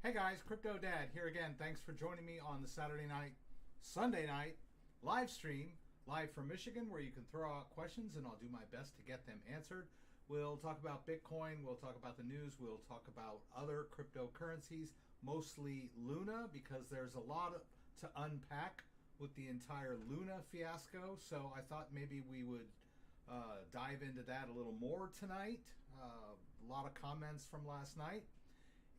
Hey guys, CryptoDad here again. Thanks for joining me on the Sunday night live stream, live from Michigan, where you can throw out questions and I'll do my best to get them answered. We'll talk about Bitcoin, we'll talk about the news, we'll talk about other cryptocurrencies, mostly Luna, because there's a lot to unpack with the entire Luna fiasco. So I thought maybe we would dive into that a little more tonight. A lot of comments from last night.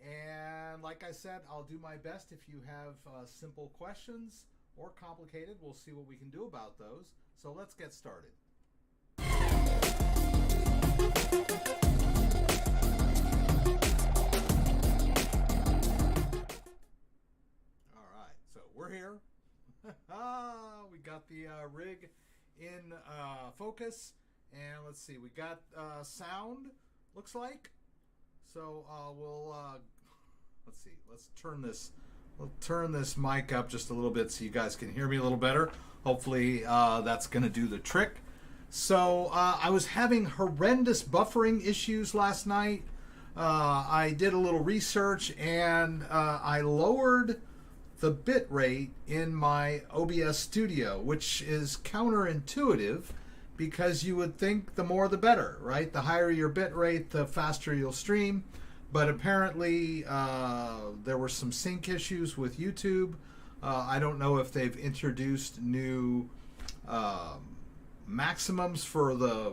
And like I said, I'll do my best. If you have simple questions or complicated, we'll see what we can do about those. So let's get started. All right, so we're here. We got the rig in focus. And let's see, we got sound, looks like. So let's see. We'll turn this mic up just a little bit so you guys can hear me a little better. Hopefully that's going to do the trick. So I was having horrendous buffering issues last night. I did a little research and I lowered the bit rate in my OBS Studio, which is counterintuitive because you would think the more the better, right? The higher your bit rate, the faster you'll stream. But apparently there were some sync issues with YouTube. I don't know if they've introduced new maximums for the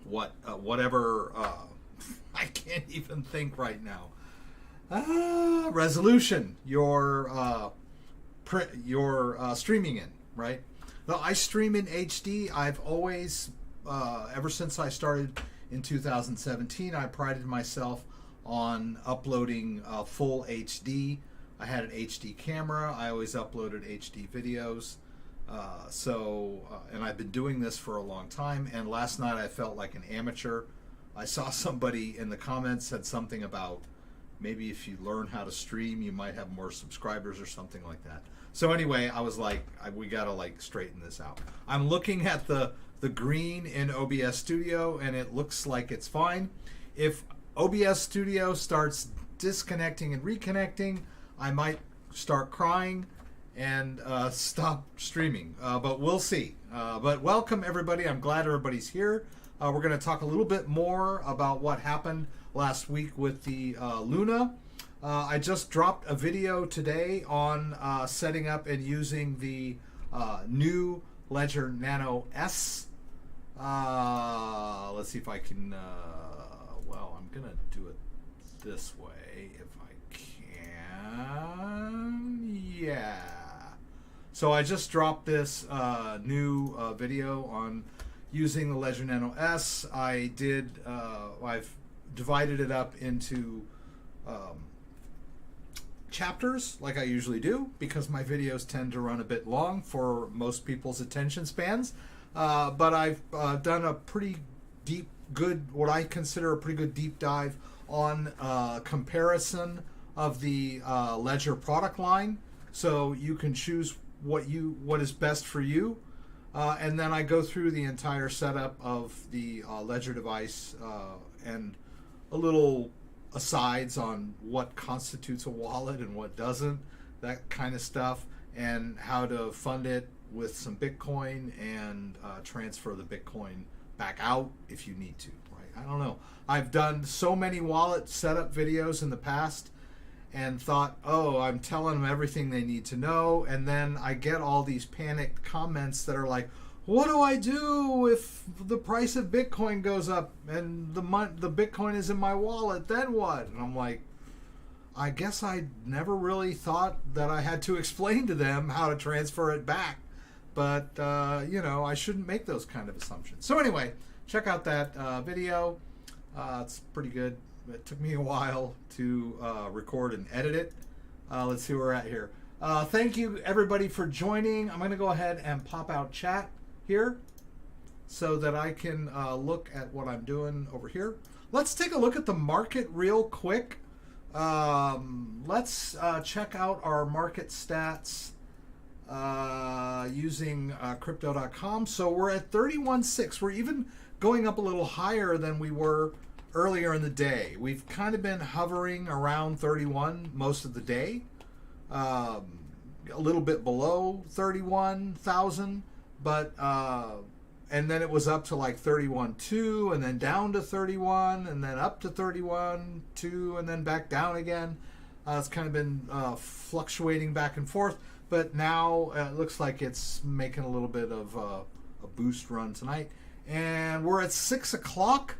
whatever. I can't even think right now. Resolution you're streaming in, right? No, I stream in HD. I've always, ever since I started in 2017, I prided myself on uploading full HD. I had an HD camera. I always uploaded HD videos. And I've been doing this for a long time. And last night I felt like an amateur. I saw somebody in the comments said something about maybe if you learn how to stream, you might have more subscribers or something like that. So anyway, I was like, we gotta like straighten this out. I'm looking at the green in OBS Studio and it looks like it's fine. If OBS Studio starts disconnecting and reconnecting, I might start crying and stop streaming, but we'll see. But welcome everybody, I'm glad everybody's here. We're gonna talk a little bit more about what happened last week with the Luna. I just dropped a video today on setting up and using the new Ledger Nano S. Let's see if I can, well, I'm going to do it this way if I can. Yeah. So I just dropped this new video on using the Ledger Nano S. I've divided it up into chapters like I usually do because my videos tend to run a bit long for most people's attention spans. But I've done a pretty what I consider a pretty good deep dive on comparison of the Ledger product line. So you can choose what is best for you. And then I go through the entire setup of the Ledger device and a little asides on what constitutes a wallet and what doesn't, that kind of stuff, and how to fund it with some Bitcoin and transfer the Bitcoin back out if you need to, right? I don't know. I've done so many wallet setup videos in the past and thought, oh, I'm telling them everything they need to know, and then I get all these panicked comments that are like, what do I do if the price of Bitcoin goes up and the Bitcoin is in my wallet? Then what? And I'm like, I guess I never really thought that I had to explain to them how to transfer it back. But, you know, I shouldn't make those kind of assumptions. So anyway, check out that video. It's pretty good. It took me a while to record and edit it. Let's see where we're at here. Thank you, everybody, for joining. I'm going to go ahead and pop out chat here so that I can look at what I'm doing over here. Let's take a look at the market real quick. Let's check out our market stats using crypto.com. So we're at 31.6. We're even going up a little higher than we were earlier in the day. We've kind of been hovering around 31 most of the day, a little bit below 31,000, but and then it was up to like 31.2, and then down to 31, and then up to 31.2, and then back down again. It's kind of been fluctuating back and forth, but now it looks like it's making a little bit of a boost run tonight. And we're at 6 o'clock,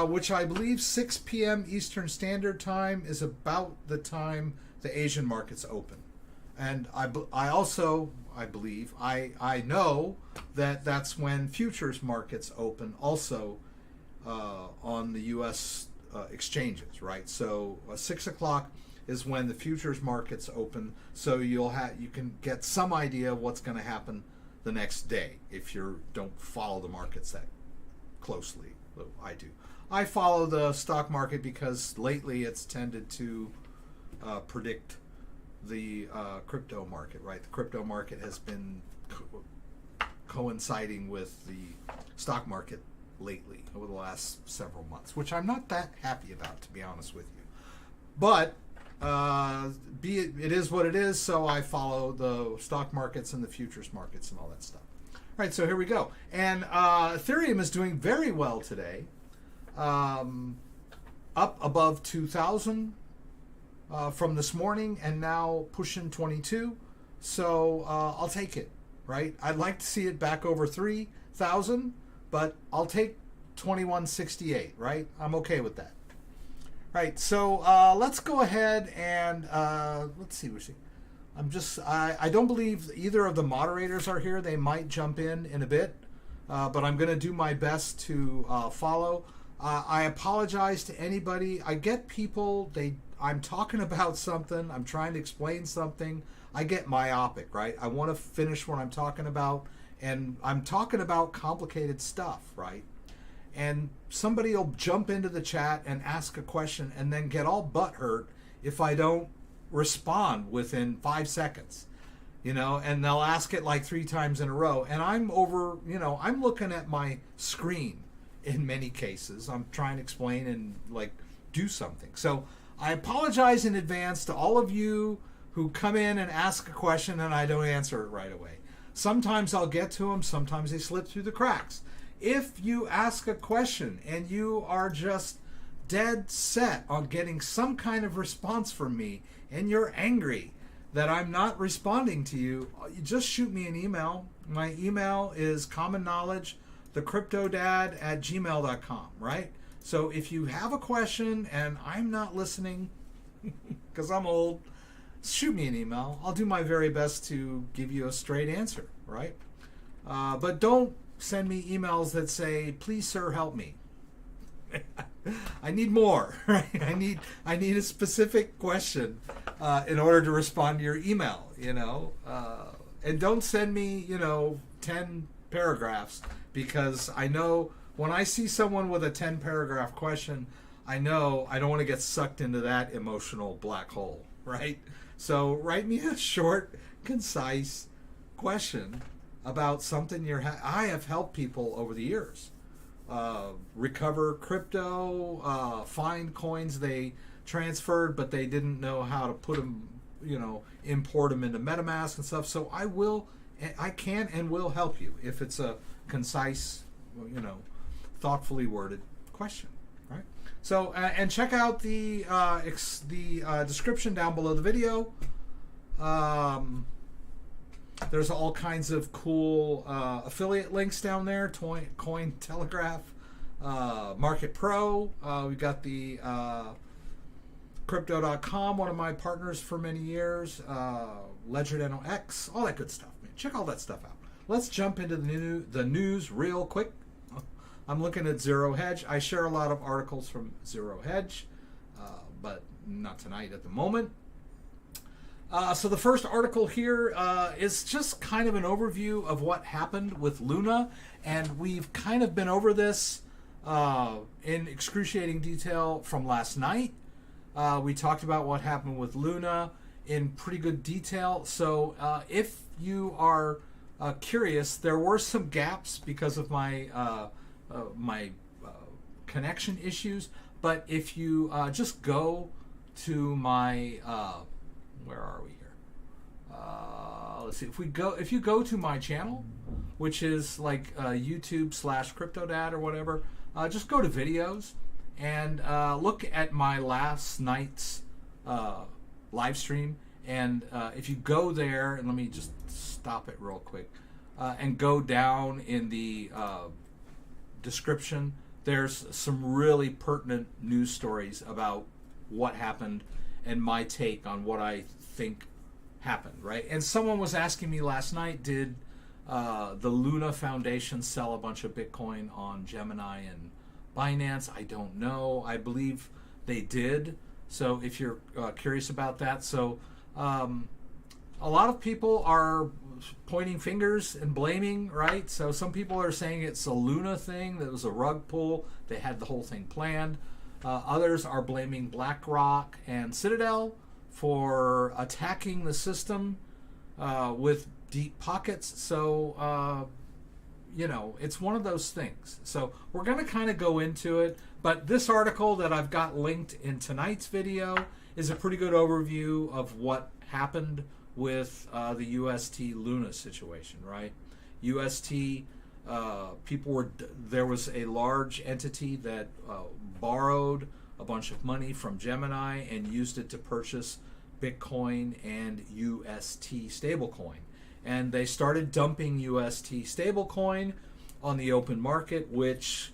which I believe 6 p.m. Eastern Standard Time is about the time the Asian markets open. And I believe, I know that that's when futures markets open also on the U.S. Exchanges, right? So 6 o'clock is when the futures markets open, so you can get some idea of what's going to happen the next day if you don't follow the markets that closely. I do. I follow the stock market because lately it's tended to predict the crypto market, right? The crypto market has been coinciding with the stock market lately over the last several months, which I'm not that happy about, to be honest with you. But it is what it is, so I follow the stock markets and the futures markets and all that stuff. All right, so here we go. And Ethereum is doing very well today, up above 2,000 from this morning, and now pushing 22. So I'll take it, right? I'd like to see it back over 3,000, but I'll take 2168, right? I'm okay with that. Right, so let's go ahead and let's see. I don't believe either of the moderators are here. They might jump in a bit, but I'm going to do my best to follow. I apologize to anybody. I get people, I'm talking about something, I'm trying to explain something. I get myopic, right? I want to finish what I'm talking about, and I'm talking about complicated stuff, right? And somebody will jump into the chat and ask a question and then get all butthurt if I don't respond within 5 seconds, and they'll ask it like 3 times in a row. And I'm I'm looking at my screen in many cases. I'm trying to explain and do something. So I apologize in advance to all of you who come in and ask a question and I don't answer it right away. Sometimes I'll get to them, sometimes they slip through the cracks. If you ask a question and you are just dead set on getting some kind of response from me and you're angry that I'm not responding to you, just shoot me an email. My email is commonknowledge@thecryptodad@gmail.com, right? So if you have a question and I'm not listening because I'm old, shoot me an email. I'll do my very best to give you a straight answer, right? But don't send me emails that say, "Please, sir, help me." I need more, right? I need a specific question in order to respond to your email, and don't send me 10 paragraphs, because I know when I see someone with a 10 paragraph question, I know I don't want to get sucked into that emotional black hole, right? So write me a short, concise question about something I have helped people over the years recover crypto, find coins they transferred but they didn't know how to put them, import them into MetaMask and stuff. So I can and will help you if it's a concise, thoughtfully worded question, right? So and check out the description down below the video. There's all kinds of cool affiliate links down there. CoinTelegraph Market Pro. We got the Crypto.com, one of my partners for many years. Ledger Nano X, all that good stuff, man. Check all that stuff out. Let's jump into the news real quick. I'm looking at Zero Hedge. I share a lot of articles from Zero Hedge, but not tonight at the moment. So the first article here is just kind of an overview of what happened with Luna, and we've kind of been over this in excruciating detail from last night. We talked about what happened with Luna in pretty good detail. So if you are curious, there were some gaps because of my connection issues. But if you just go to my where are we here? Let's see. If you go to my channel, which is like YouTube/CryptoDad or whatever, just go to videos and look at my last night's live stream. And if you go there, and let me just stop it real quick, and go down in the description, there's some really pertinent news stories about what happened and my take on what I think happened, right? And someone was asking me last night, did the Luna Foundation sell a bunch of Bitcoin on Gemini and Binance? I don't know. I believe they did. So if you're curious about that. So a lot of people are pointing fingers and blaming, right? So some people are saying it's a Luna thing, that was a rug pull, they had the whole thing planned. Others are blaming BlackRock and Citadel for attacking the system with deep pockets. So, you know, it's one of those things. So we're going to kind of go into it. But this article that I've got linked in tonight's video is a pretty good overview of what happened with the UST Luna situation, right? UST, there was a large entity that borrowed a bunch of money from Gemini and used it to purchase Bitcoin and UST stablecoin. And they started dumping UST stablecoin on the open market, which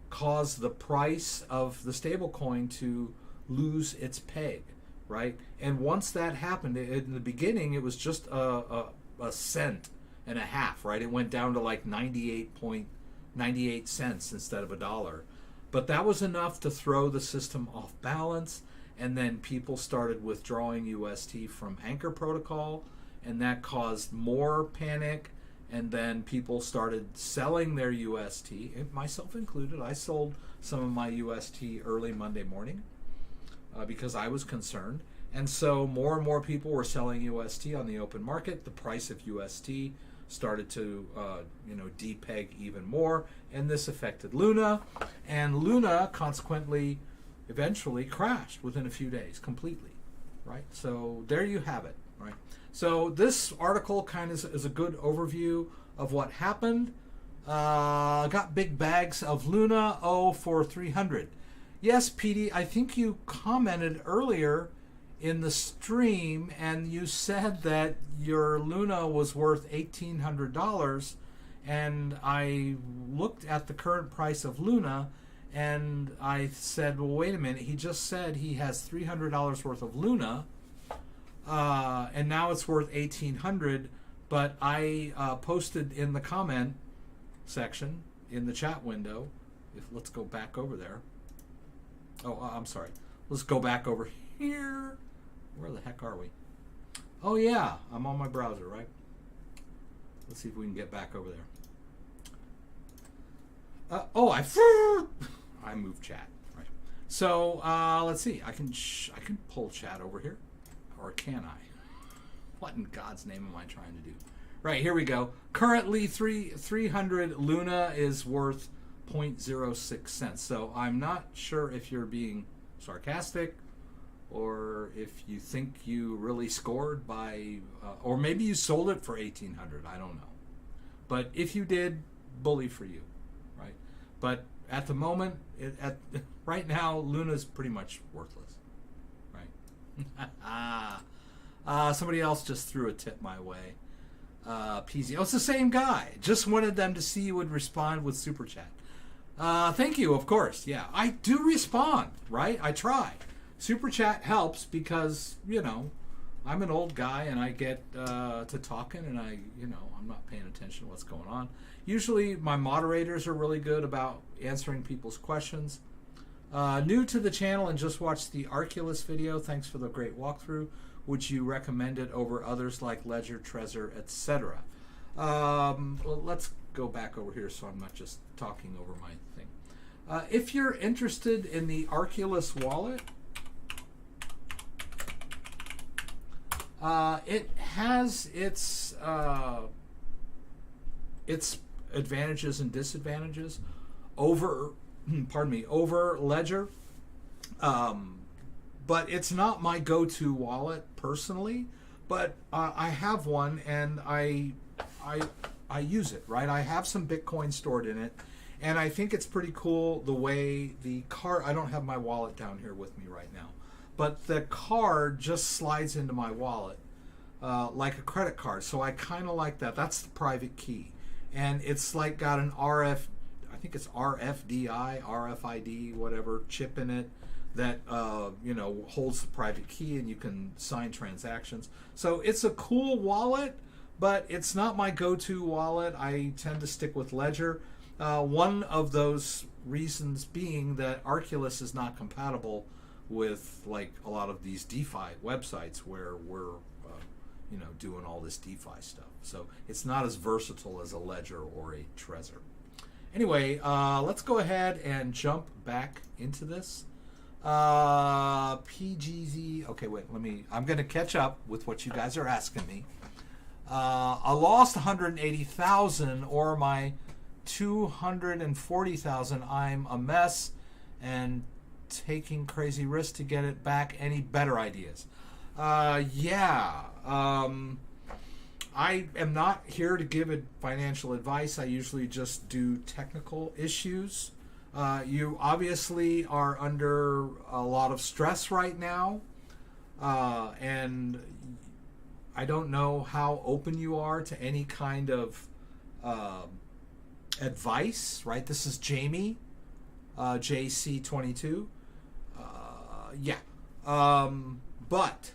caused the price of the stablecoin to lose its peg, right? And once that happened, in the beginning, it was just a cent and a half, right? It went down to like 98.98 cents instead of $1. But that was enough to throw the system off balance, and then people started withdrawing UST from Anchor Protocol, and that caused more panic, and then people started selling their UST, myself included. I sold some of my UST early Monday morning because I was concerned. And so more and more people were selling UST on the open market. The price of UST started to depeg even more, and this affected Luna, and Luna consequently eventually crashed within a few days completely, right? So there you have it, right? So this article kind of is a good overview of what happened. Got big bags of Luna for 300. Yes, PD, I think you commented earlier in the stream, and you said that your Luna was worth $1,800, and I looked at the current price of Luna, and I said, well, wait a minute, he just said he has $300 worth of Luna, and now it's worth $1,800, but I posted in the comment section, in the chat window, let's go back over there. Oh, I'm sorry. Let's go back over here. Where the heck are we? Oh yeah, I'm on my browser, right? Let's see if we can get back over there. I moved chat, right? So let's see. I can pull chat over here, or can I? What in God's name am I trying to do? Right, here we go. Currently, 300 Luna is worth 0.06 cents. So I'm not sure if you're being sarcastic, or if you think you really scored by, or maybe you sold it for $1,800. I don't know. But if you did, bully for you, right? But at the moment, right now, Luna's pretty much worthless, right? Somebody else just threw a tip my way. PZ. Oh, it's the same guy. Just wanted them to see you would respond with super chat. Thank you, of course. Yeah, I do respond, right? I try. Super chat helps because, I'm an old guy and I get to talking and I'm not paying attention to what's going on. Usually my moderators are really good about answering people's questions. New to the channel and just watched the Oculus video. Thanks for the great walkthrough. Would you recommend it over others like Ledger, Trezor, etc.? Well, let's go back over here so I'm not just talking over my thing. If you're interested in the Oculus wallet, it has its advantages and disadvantages over pardon me, over Ledger. But it's not my go-to wallet personally. But I have one, and I use it, right? I have some Bitcoin stored in it, and I think it's pretty cool the way the card. I don't have my wallet down here with me right now, but the card just slides into my wallet like a credit card. So I kind of like that. That's the private key, and it's like got an I think it's RFID, whatever chip in it that holds the private key, and you can sign transactions. So it's a cool wallet, but it's not my go-to wallet. I tend to stick with Ledger. One of those reasons being that Oculus is not compatible with like a lot of these DeFi websites where we're doing all this DeFi stuff. So it's not as versatile as a Ledger or a Trezor. Anyway, let's go ahead and jump back into this. PGZ. Okay, wait. I'm going to catch up with what you guys are asking me. I lost 180,000 or my 240,000. I'm a mess and taking crazy risks to get it back. Any better ideas? Yeah. I am not here to give financial advice. I usually just do technical issues. You obviously are under a lot of stress right now, and I don't know how open you are to any kind of advice, right? This is Jamie, JC22. But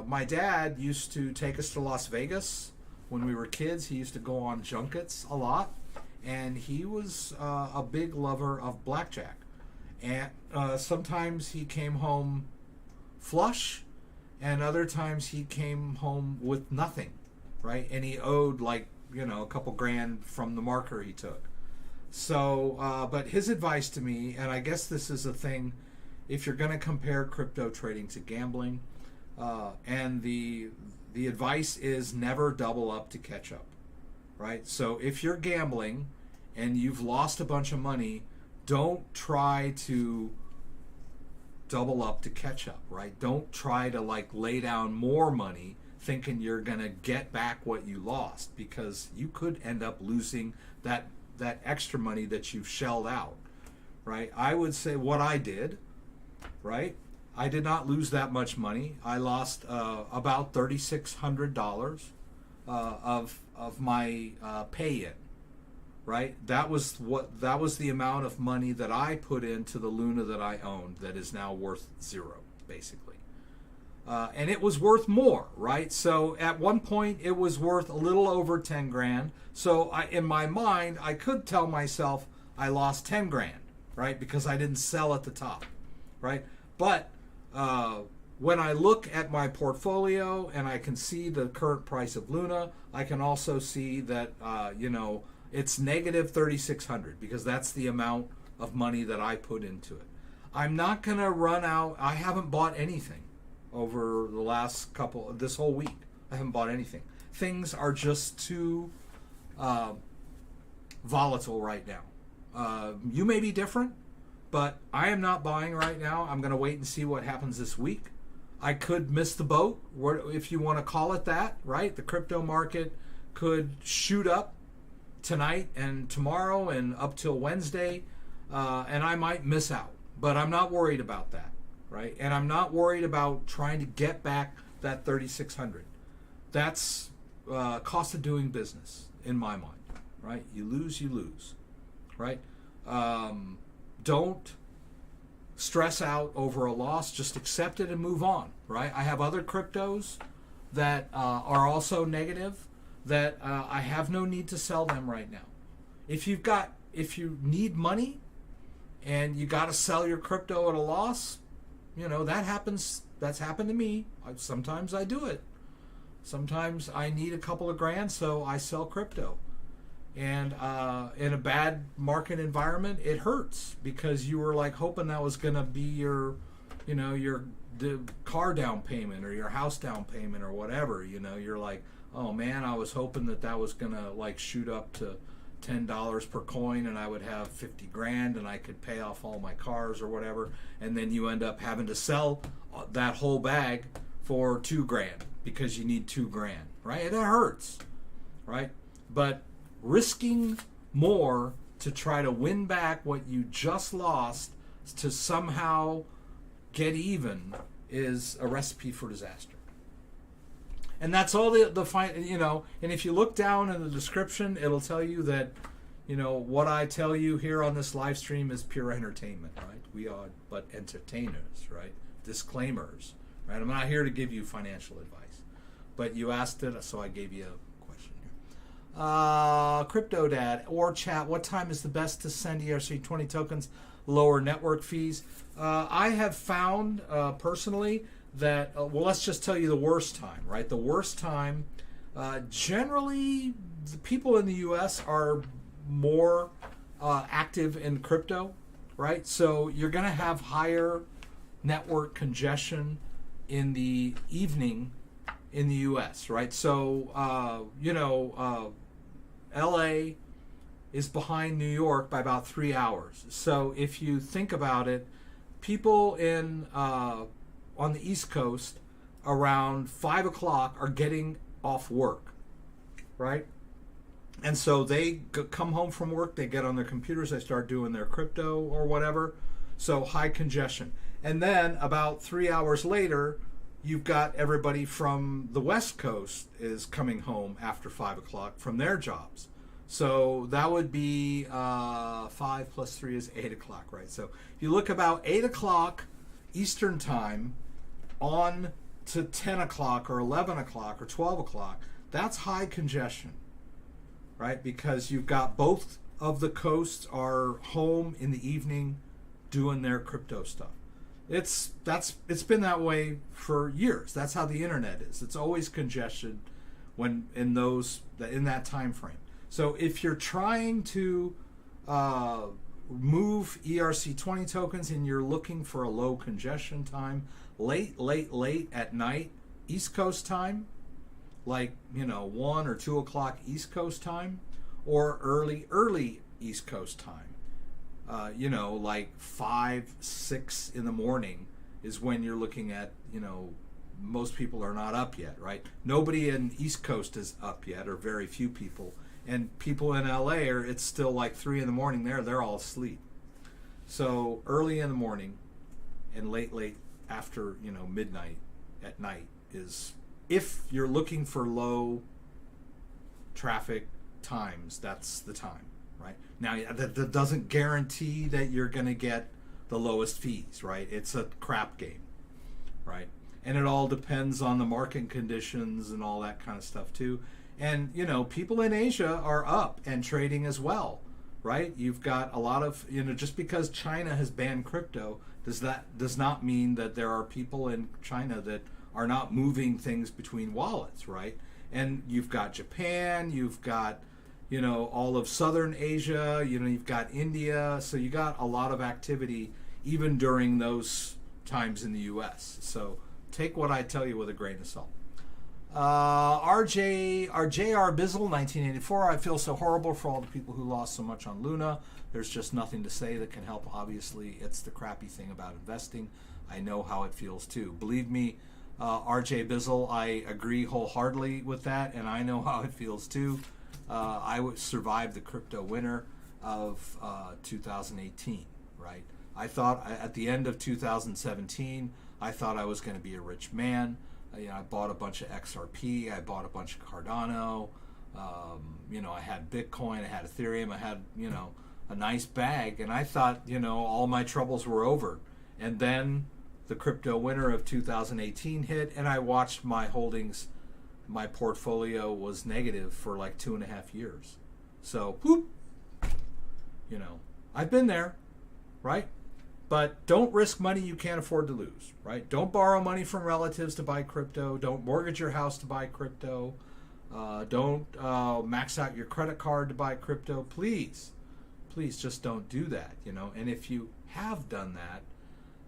my dad used to take us to Las Vegas when we were kids. He used to go on junkets a lot. And he was a big lover of blackjack. And sometimes he came home flush, and other times he came home with nothing, right? And he owed a couple grand from the marker he took. So, but his advice to me, and I guess this is a thing, if you're going to compare crypto trading to gambling, and the advice is never double up to catch up. Right? So if you're gambling and you've lost a bunch of money, don't try to double up to catch up, right? Don't try to lay down more money thinking you're going to get back what you lost, because you could end up losing that extra money that you've shelled out, right? I would say what I did, right? I did not lose that much money. I lost about $3,600 of my pay-in, right? That was the amount of money that I put into the Luna that I owned that is now worth zero, basically. And it was worth more, right? So at one point it was worth a little over 10 grand. So in my mind, I could tell myself I lost 10 grand, right? Because I didn't sell at the top, right? But when I look at my portfolio and I can see the current price of Luna, I can also see that, it's negative 3,600, because that's the amount of money that I put into it. I'm not going to run out. I haven't bought anything over the last this whole week. I haven't bought anything. Things are just too volatile right now. You may be different, but I am not buying right now. I'm going to wait and see what happens this week. I could miss the boat, if you want to call it that, right? The crypto market could shoot up tonight and tomorrow and up till Wednesday, and I might miss out. But I'm not worried about that, right? And I'm not worried about trying to get back that 3,600. That's cost of doing business in my mind, right? You lose, right? Don't stress out over a loss. Just accept it and move on, right? I have other cryptos that are also negative that I have no need to sell them right now. If you need money and you got to sell your crypto at a loss, that happens. That's happened to me. Sometimes I do it. Sometimes I need a couple of grand, so I sell crypto. And in a bad market environment, it hurts, because you were hoping that was going to be your the car down payment or your house down payment or whatever. You're like, oh man, I was hoping that was going to shoot up to $10 per coin and I would have 50 grand and I could pay off all my cars or whatever, and then you end up having to sell that whole bag for 2 grand because you need 2 grand, right? And that hurts, right? But risking more to try to win back what you just lost to somehow get even is a recipe for disaster. And that's all and if you look down in the description, it'll tell you that, what I tell you here on this live stream is pure entertainment, right? We are but entertainers, right? Disclaimers, right? I'm not here to give you financial advice. But you asked it, so I gave you a question here. CryptoDad or chat, what time is the best to send ERC20 tokens, lower network fees? I have found, personally, that, let's just tell you the worst time, right? The worst time, generally, the people in the U.S. are more active in crypto, right? So you're going to have higher network congestion in the evening in the U.S., right? So, L.A. is behind New York by about 3 hours. So if you think about it, people on the East Coast around 5 o'clock are getting off work, right? And so they come home from work, they get on their computers, they start doing their crypto or whatever. So high congestion. And then about 3 hours later, you've got everybody from the West Coast is coming home after 5 o'clock from their jobs. So that would be 5 plus 3 is 8 o'clock, right? So if you look about 8 o'clock Eastern time on to 10 o'clock or 11 o'clock or 12 o'clock, that's high congestion, right? Because you've got both of the coasts are home in the evening doing their crypto stuff. It's been that way for years. That's how the internet is. It's always congested when in that time frame. So if you're trying to move ERC20 tokens and you're looking for a low congestion time, late at night, East Coast time, like 1 or 2 o'clock East Coast time, or early East Coast time, like 5, 6 in the morning is when you're looking at, most people are not up yet, right? Nobody in East Coast is up yet, or very few people. And people in LA it's still like 3 in the morning there, they're all asleep. So early in the morning and late after, midnight at night is, if you're looking for low traffic times, that's the time, right? Now, that doesn't guarantee that you're going to get the lowest fees, right? It's a crap game, right? And it all depends on the market conditions and all that kind of stuff too. And, people in Asia are up and trading as well, right? You've got a lot of, just because China has banned crypto, does not mean that there are people in China that are not moving things between wallets, right? And you've got Japan, you've got, all of Southern Asia, you've got India. So you got a lot of activity even during those times in the U.S. So take what I tell you with a grain of salt. RJR Bizzle, 1984. I feel so horrible for all the people who lost so much on Luna. There's just nothing to say that can help. Obviously, it's the crappy thing about investing. I know how it feels too. Believe me, RJ Bizzle, I agree wholeheartedly with that, and I know how it feels too. I would survive the crypto winter of 2018, right? I thought at the end of 2017, I thought I was going to be a rich man. I bought a bunch of XRP, I bought a bunch of Cardano, I had Bitcoin, I had Ethereum, I had, a nice bag, and I thought, all my troubles were over. And then the crypto winter of 2018 hit, and I watched my holdings, my portfolio was negative for like 2.5 years. So, whoop, I've been there, right? But don't risk money you can't afford to lose, right? Don't borrow money from relatives to buy crypto. Don't mortgage your house to buy crypto. Don't max out your credit card to buy crypto. Please just don't do that, And if you have done that,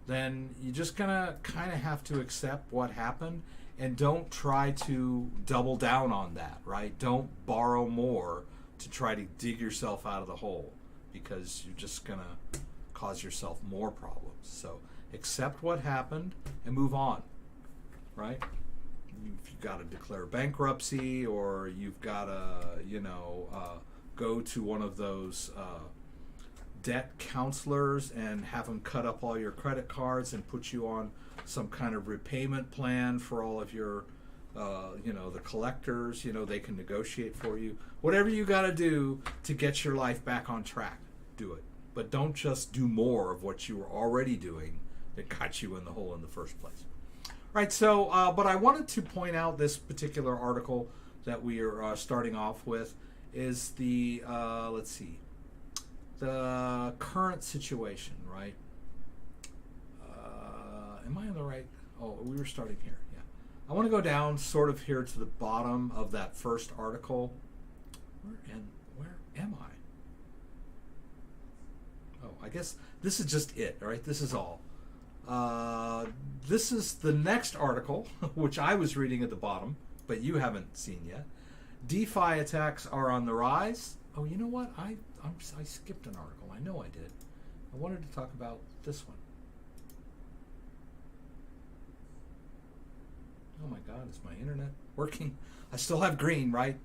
then you're just gonna kind of have to accept what happened, and don't try to double down on that, right? Don't borrow more to try to dig yourself out of the hole, because you're just going to cause yourself more problems. So accept what happened and move on, right? If you've got to declare bankruptcy, or you've got to, go to one of those debt counselors and have them cut up all your credit cards and put you on some kind of repayment plan for all of your, the collectors, they can negotiate for you. Whatever you got to do to get your life back on track, do it. But don't just do more of what you were already doing that got you in the hole in the first place. Right, so, but I wanted to point out this particular article that we are starting off with is the, the current situation, right? Am I on the right? Oh, we were starting here, yeah. I want to go down sort of here to the bottom of that first article. Where am I? Oh, I guess this is just it, all right? This is all. This is the next article, which I was reading at the bottom, but you haven't seen yet. DeFi attacks are on the rise. Oh, you know what? I skipped an article. I know I did. I wanted to talk about this one. Oh my God, is my internet working? I still have green, right?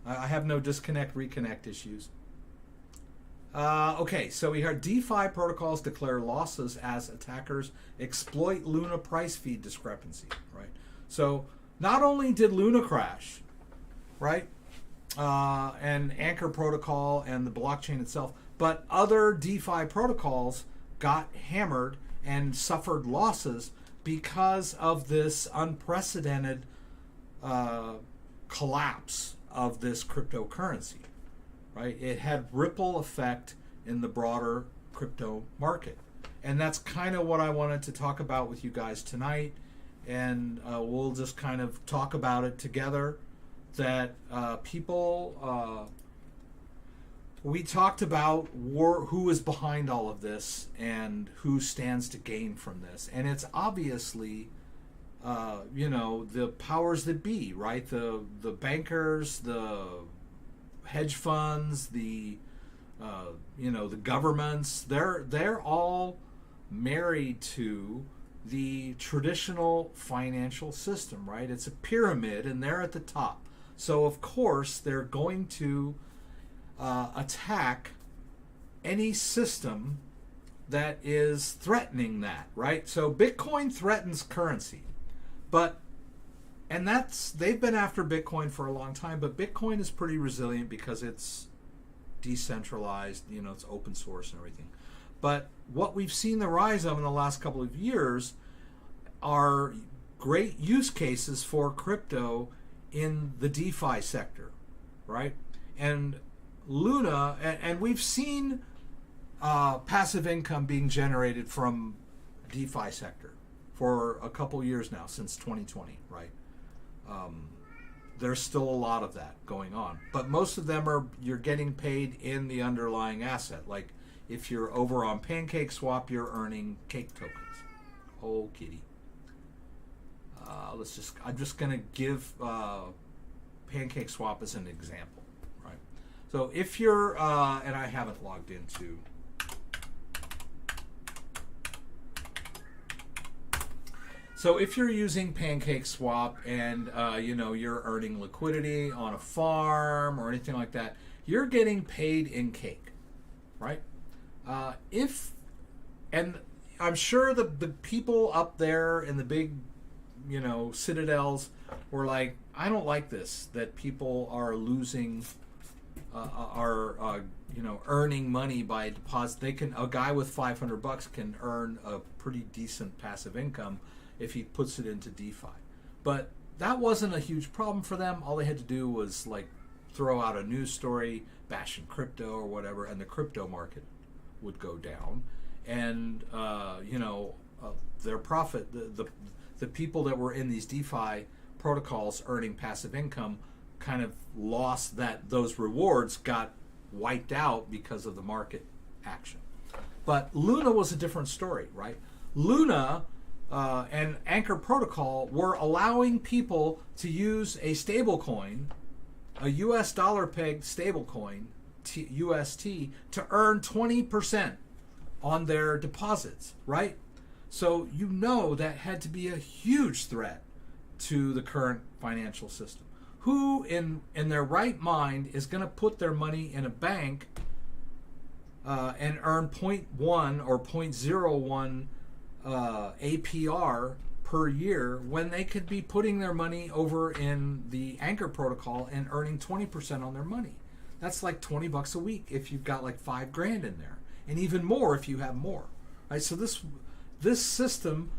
I have no disconnect, reconnect issues. Okay, so we heard DeFi protocols declare losses as attackers exploit Luna price feed discrepancy, right? So not only did Luna crash, right, and Anchor protocol and the blockchain itself, but other DeFi protocols got hammered and suffered losses because of this unprecedented collapse of this cryptocurrency. Right? It had ripple effect in the broader crypto market. And that's kind of what I wanted to talk about with you guys tonight. And we'll just kind of talk about it together. That we talked about who is behind all of this and who stands to gain from this. And it's obviously, the powers that be, right? The bankers, the hedge funds, the governments, they're all married to the traditional financial system, right? It's a pyramid and they're at the top. So of course they're going to attack any system that is threatening that, right? So Bitcoin threatens currency, and they've been after Bitcoin for a long time, but Bitcoin is pretty resilient because it's decentralized, it's open source and everything. But what we've seen the rise of in the last couple of years are great use cases for crypto in the DeFi sector, right? And Luna, and we've seen passive income being generated from DeFi sector for a couple years now, since 2020, right? There's still a lot of that going on, but most of them you're getting paid in the underlying asset. Like if you're over on PancakeSwap, you're earning cake tokens. Oh, kitty. I'm just gonna give PancakeSwap as an example, right? So if you're, and I haven't logged into. So if you're using PancakeSwap and you're earning liquidity on a farm or anything like that, you're getting paid in cake, right? And I'm sure the people up there in the big, citadels were like, I don't like this, that people are losing, earning money by deposit. A guy with $500 can earn a pretty decent passive income if he puts it into DeFi. But that wasn't a huge problem for them. All they had to do was throw out a news story bashing crypto or whatever, and the crypto market would go down. And their profit, the people that were in these DeFi protocols earning passive income kind of lost those rewards, got wiped out because of the market action. But Luna was a different story, right? Luna and Anchor Protocol were allowing people to use a stable coin a US dollar pegged stablecoin, UST, to earn 20% on their deposits, right? So you know that had to be a huge threat to the current financial system. Who in their right mind is going to put their money in a bank and earn 0.1 or 0.01 APR per year when they could be putting their money over in the Anchor protocol and earning 20% on their money? That's like $20 a week if you've got like $5,000 in there, and even more if you have more, right? So this system,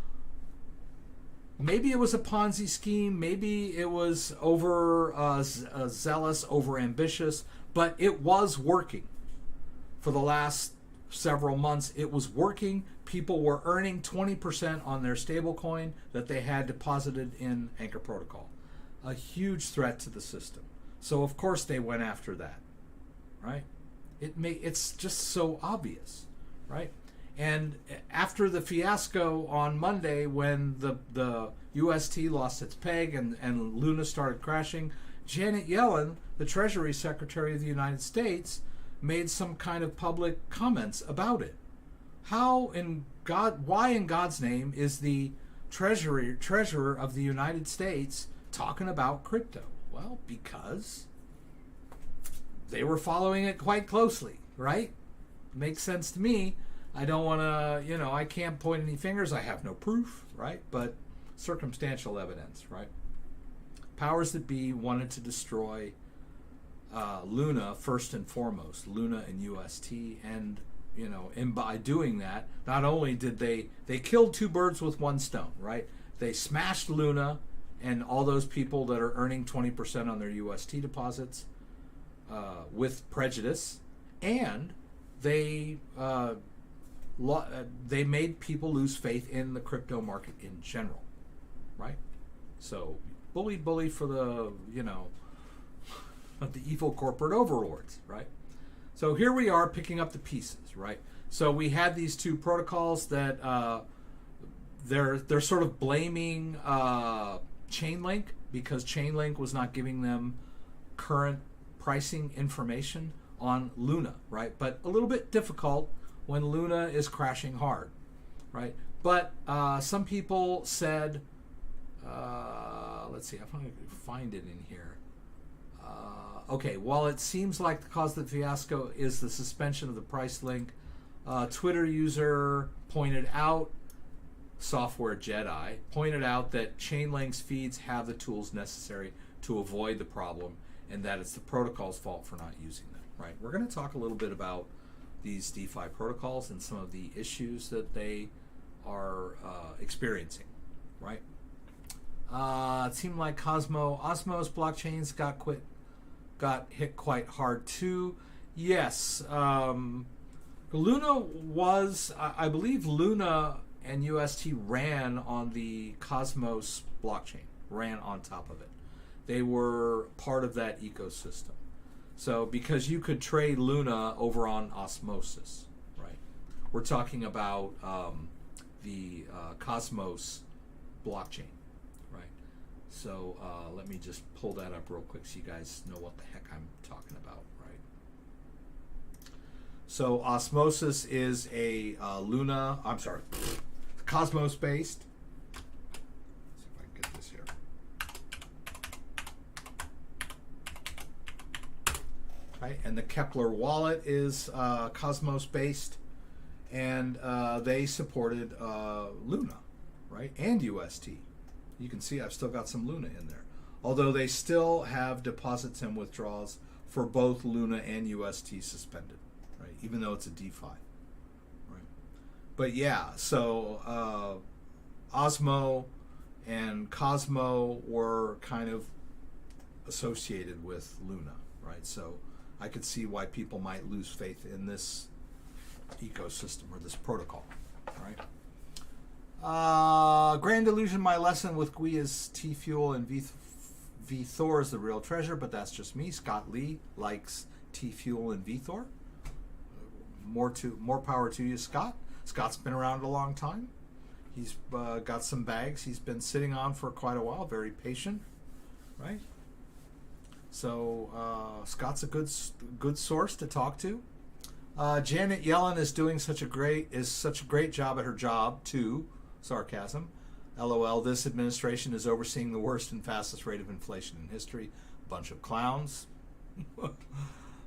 maybe it was a Ponzi scheme, maybe it was over zealous, over ambitious, but it was working. For the last several months, it was working. People were earning 20% on their stablecoin that they had deposited in Anchor protocol. A huge threat to the system. So of course they went after that, right? It's just so obvious, right? And after the fiasco on Monday, when the UST lost its peg and Luna started crashing, Janet Yellen, the Treasury Secretary of the United States, made some kind of public comments about it. Why in God's name is the Treasurer of the United States talking about crypto? Well, because they were following it quite closely, right? Makes sense to me. I don't want to, I can't point any fingers. I have no proof, right? But circumstantial evidence, right? Powers that be wanted to destroy Luna first and foremost, Luna and UST, and and by doing that, not only did they killed two birds with one stone, right? They smashed Luna and all those people that are earning 20% on their UST deposits with prejudice, and they made people lose faith in the crypto market in general, right? So bully for the of the evil corporate overlords, right? So here we are picking up the pieces, right? So we had these two protocols that they're sort of blaming Chainlink because Chainlink was not giving them current pricing information on Luna, right? But a little bit difficult when Luna is crashing hard, right? But some people said, let's see, if I can find it in here. Okay, while it seems like the cause of the fiasco is the suspension of the price link, Twitter user pointed out, Software Jedi, pointed out that Chainlink's feeds have the tools necessary to avoid the problem, and that it's the protocol's fault for not using them, right? We're going to talk a little bit about these DeFi protocols and some of the issues that they are experiencing, right? It seemed like Osmos blockchains got hit quite hard too. Yes, Luna was, I believe Luna and UST ran on the Cosmos blockchain, ran on top of it. They were part of that ecosystem. So because you could trade Luna over on Osmosis, right? We're talking about the Cosmos blockchain. So let me just pull that up real quick so you guys know what the heck I'm talking about, right? So Osmosis is a Cosmos-based. Let's see if I can get this here. Right, and the Kepler wallet is Cosmos-based, and they supported Luna, right, and UST. You can see I've still got some Luna in there. Although they still have deposits and withdrawals for both Luna and UST suspended, right? Even though it's a DeFi, right? But yeah, so Osmo and Cosmo were kind of associated with Luna, right? So I could see why people might lose faith in this ecosystem or this protocol, right? Grand Illusion, my lesson with GUI is T-Fuel and VThor is the real treasure, but that's just me. Scott Lee likes T-Fuel and VThor. More power to you, Scott. Scott's been around a long time. He's got some bags he's been sitting on for quite a while, very patient, right? So Scott's a good source to talk to. Janet Yellen is doing such a great job at her job too. Sarcasm. LOL. This administration is overseeing the worst and fastest rate of inflation in history. Bunch of clowns.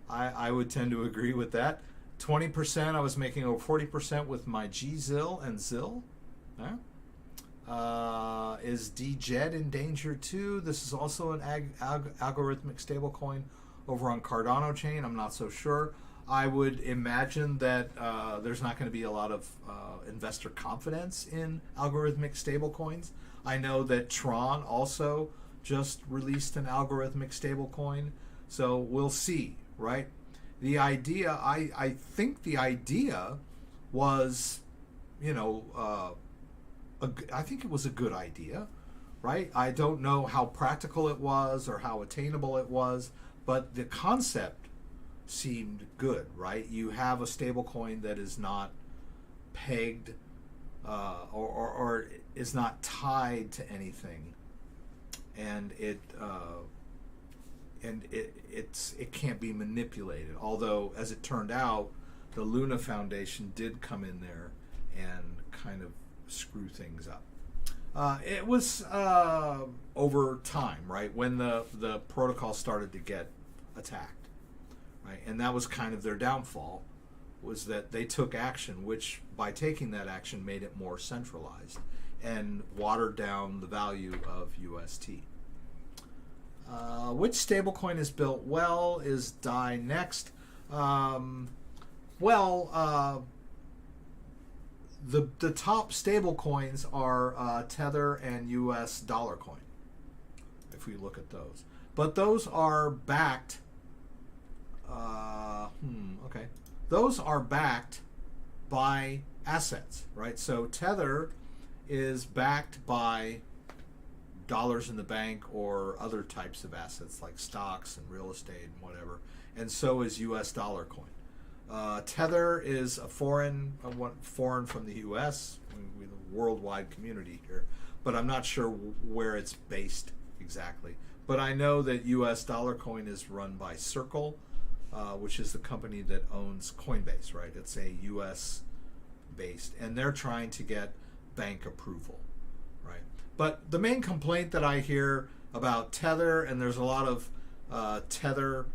I would tend to agree with that. 20%. I was making over 40% with my GZIL and ZIL. Huh? Is DJED in danger too? This is also an algorithmic stablecoin over on Cardano chain. I'm not so sure. I would imagine that there's not going to be a lot of investor confidence in algorithmic stablecoins. I know that Tron also just released an algorithmic stablecoin, so we'll see, right? The idea, I think the idea was, I think it was a good idea, right? I don't know how practical it was or how attainable it was, but the concept seemed good, right? You have a stable coin that is not pegged or is not tied to anything, and it can't be manipulated. Although, as it turned out, the Luna Foundation did come in there and kind of screw things up. It was over time, right, when the protocol started to get attacked, right, and that was kind of their downfall, was that they took action, which by taking that action made it more centralized and watered down the value of UST. Which stablecoin is built well? Is DAI next? The top stable coins are Tether and US dollar coin, if we look at those. But those are backed. Okay. Those are backed by assets, right? So Tether is backed by dollars in the bank or other types of assets like stocks and real estate and whatever. And so is US dollar coin. Tether is a foreign from the U.S. We're a worldwide community here, but I'm not sure where it's based exactly. But I know that U.S. dollar coin is run by Circle, which is the company that owns Coinbase, right? It's a U.S. based, and they're trying to get bank approval, right? But the main complaint that I hear about Tether, and there's a lot of Tether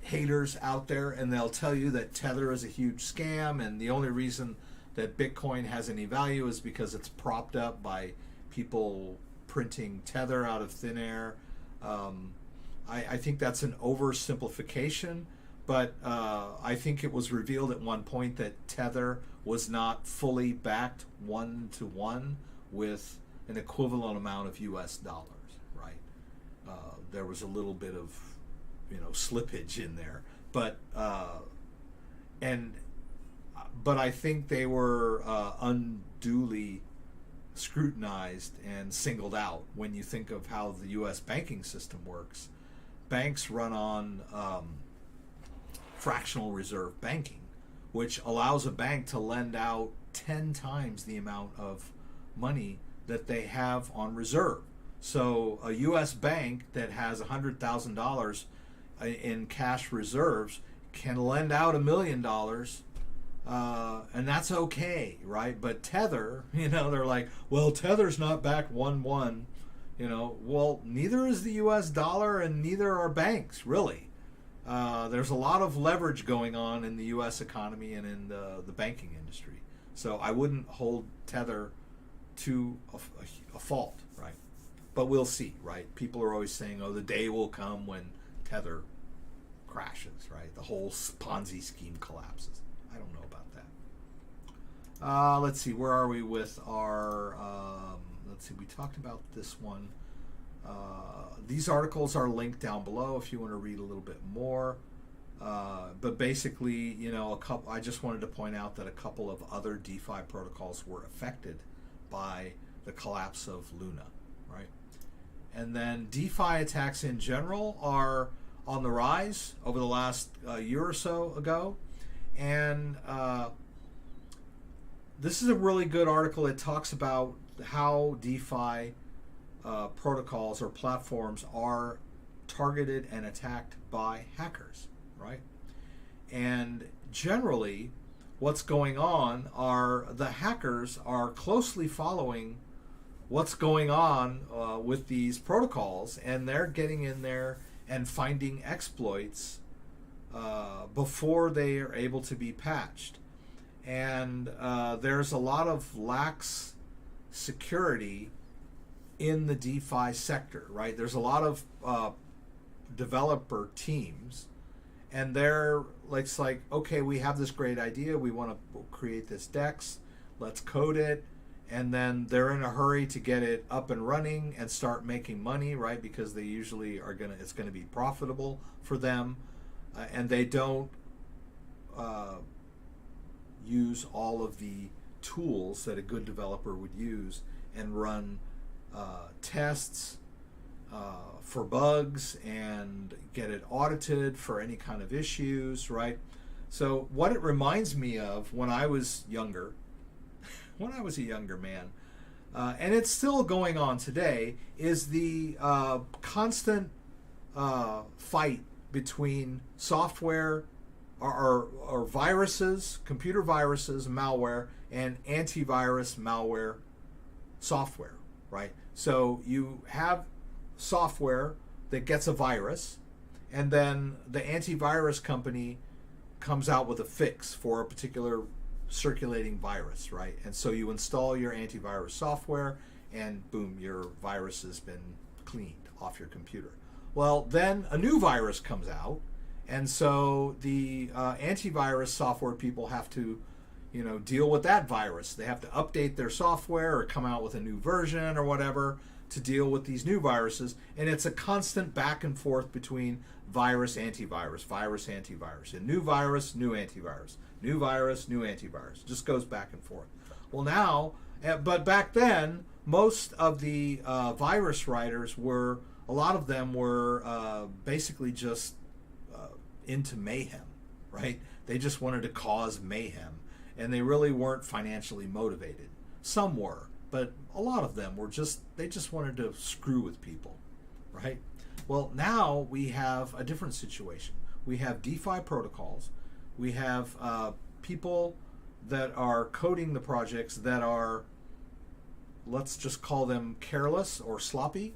haters out there, and they'll tell you that Tether is a huge scam, and the only reason that Bitcoin has any value is because it's propped up by people printing Tether out of thin air. I think that's an oversimplification, but I think it was revealed at one point that Tether was not fully backed one-to-one with an equivalent amount of US dollars, right? There was a little bit of slippage in there, but I think they were unduly scrutinized and singled out when you think of how the U.S. banking system works. Banks run on fractional reserve banking, which allows a bank to lend out 10 times the amount of money that they have on reserve. So a U.S. bank that has $100,000 in cash reserves can lend out $1 million, and that's okay, right? But Tether, they're like, well, Tether's not backed 1-1, well, neither is the US dollar, and neither are banks, really. There's a lot of leverage going on in the US economy and in the banking industry, so I wouldn't hold Tether to a fault, right? But we'll see, right? People are always saying, oh, the day will come when Tether crashes, right? The whole Ponzi scheme collapses. I don't know about that. Let's see, where are we with our, let's see, we talked about this one. These articles are linked down below if you want to read a little bit more. But basically, I just wanted to point out that a couple of other DeFi protocols were affected by the collapse of Luna, right? And then DeFi attacks in general are on the rise over the last year or so ago. And this is a really good article. It talks about how DeFi protocols or platforms are targeted and attacked by hackers, right? And generally, what's going on are the hackers are closely following what's going on with these protocols, and they're getting in there and finding exploits before they are able to be patched. And there's a lot of lax security in the DeFi sector, right? There's a lot of developer teams, and they're like, it's like, okay, we have this great idea, we want to create this DEX, let's code it, and then they're in a hurry to get it up and running and start making money, right? Because they usually are it's gonna be profitable for them, and they don't use all of the tools that a good developer would use and run tests for bugs and get it audited for any kind of issues, right? So what it reminds me of when I was younger, when I was a younger man, and it's still going on today, is the constant fight between software or viruses, computer viruses, malware, and antivirus malware software, right? So you have software that gets a virus, and then the antivirus company comes out with a fix for a particular circulating virus, right? And so you install your antivirus software, and boom, your virus has been cleaned off your computer. Well, then a new virus comes out, and so the antivirus software people have to, deal with that virus. They have to update their software or come out with a new version or whatever to deal with these new viruses. And it's a constant back and forth between virus, antivirus, virus, antivirus, and new virus, new antivirus, new virus, new antivirus. It just goes back and forth. Well, now, but back then, most of the virus writers a lot of them were basically just into mayhem, right? They just wanted to cause mayhem, and they really weren't financially motivated. Some were, but a lot of them they just wanted to screw with people, right? Well, now we have a different situation. We have DeFi protocols. We have people that are coding the projects that are, let's just call them careless or sloppy,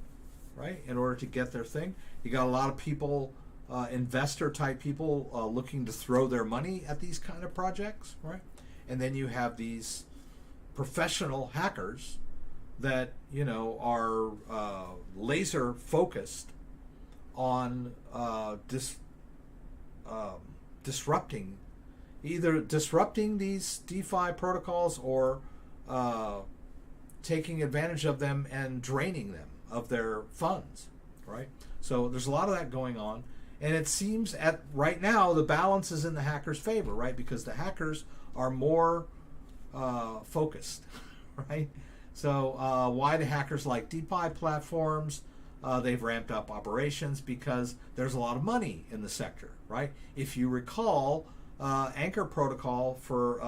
right, in order to get their thing. You got a lot of people, investor type people, looking to throw their money at these kind of projects, right? And then you have these professional hackers that are laser focused on disrupting these DeFi protocols or taking advantage of them and draining them of their funds, right? So there's a lot of that going on, and it seems right now the balance is in the hackers' favor, right? Because the hackers are more focused, right? So why do hackers like DeFi platforms? They've ramped up operations because there's a lot of money in the sector, right? If you recall, Anchor Protocol for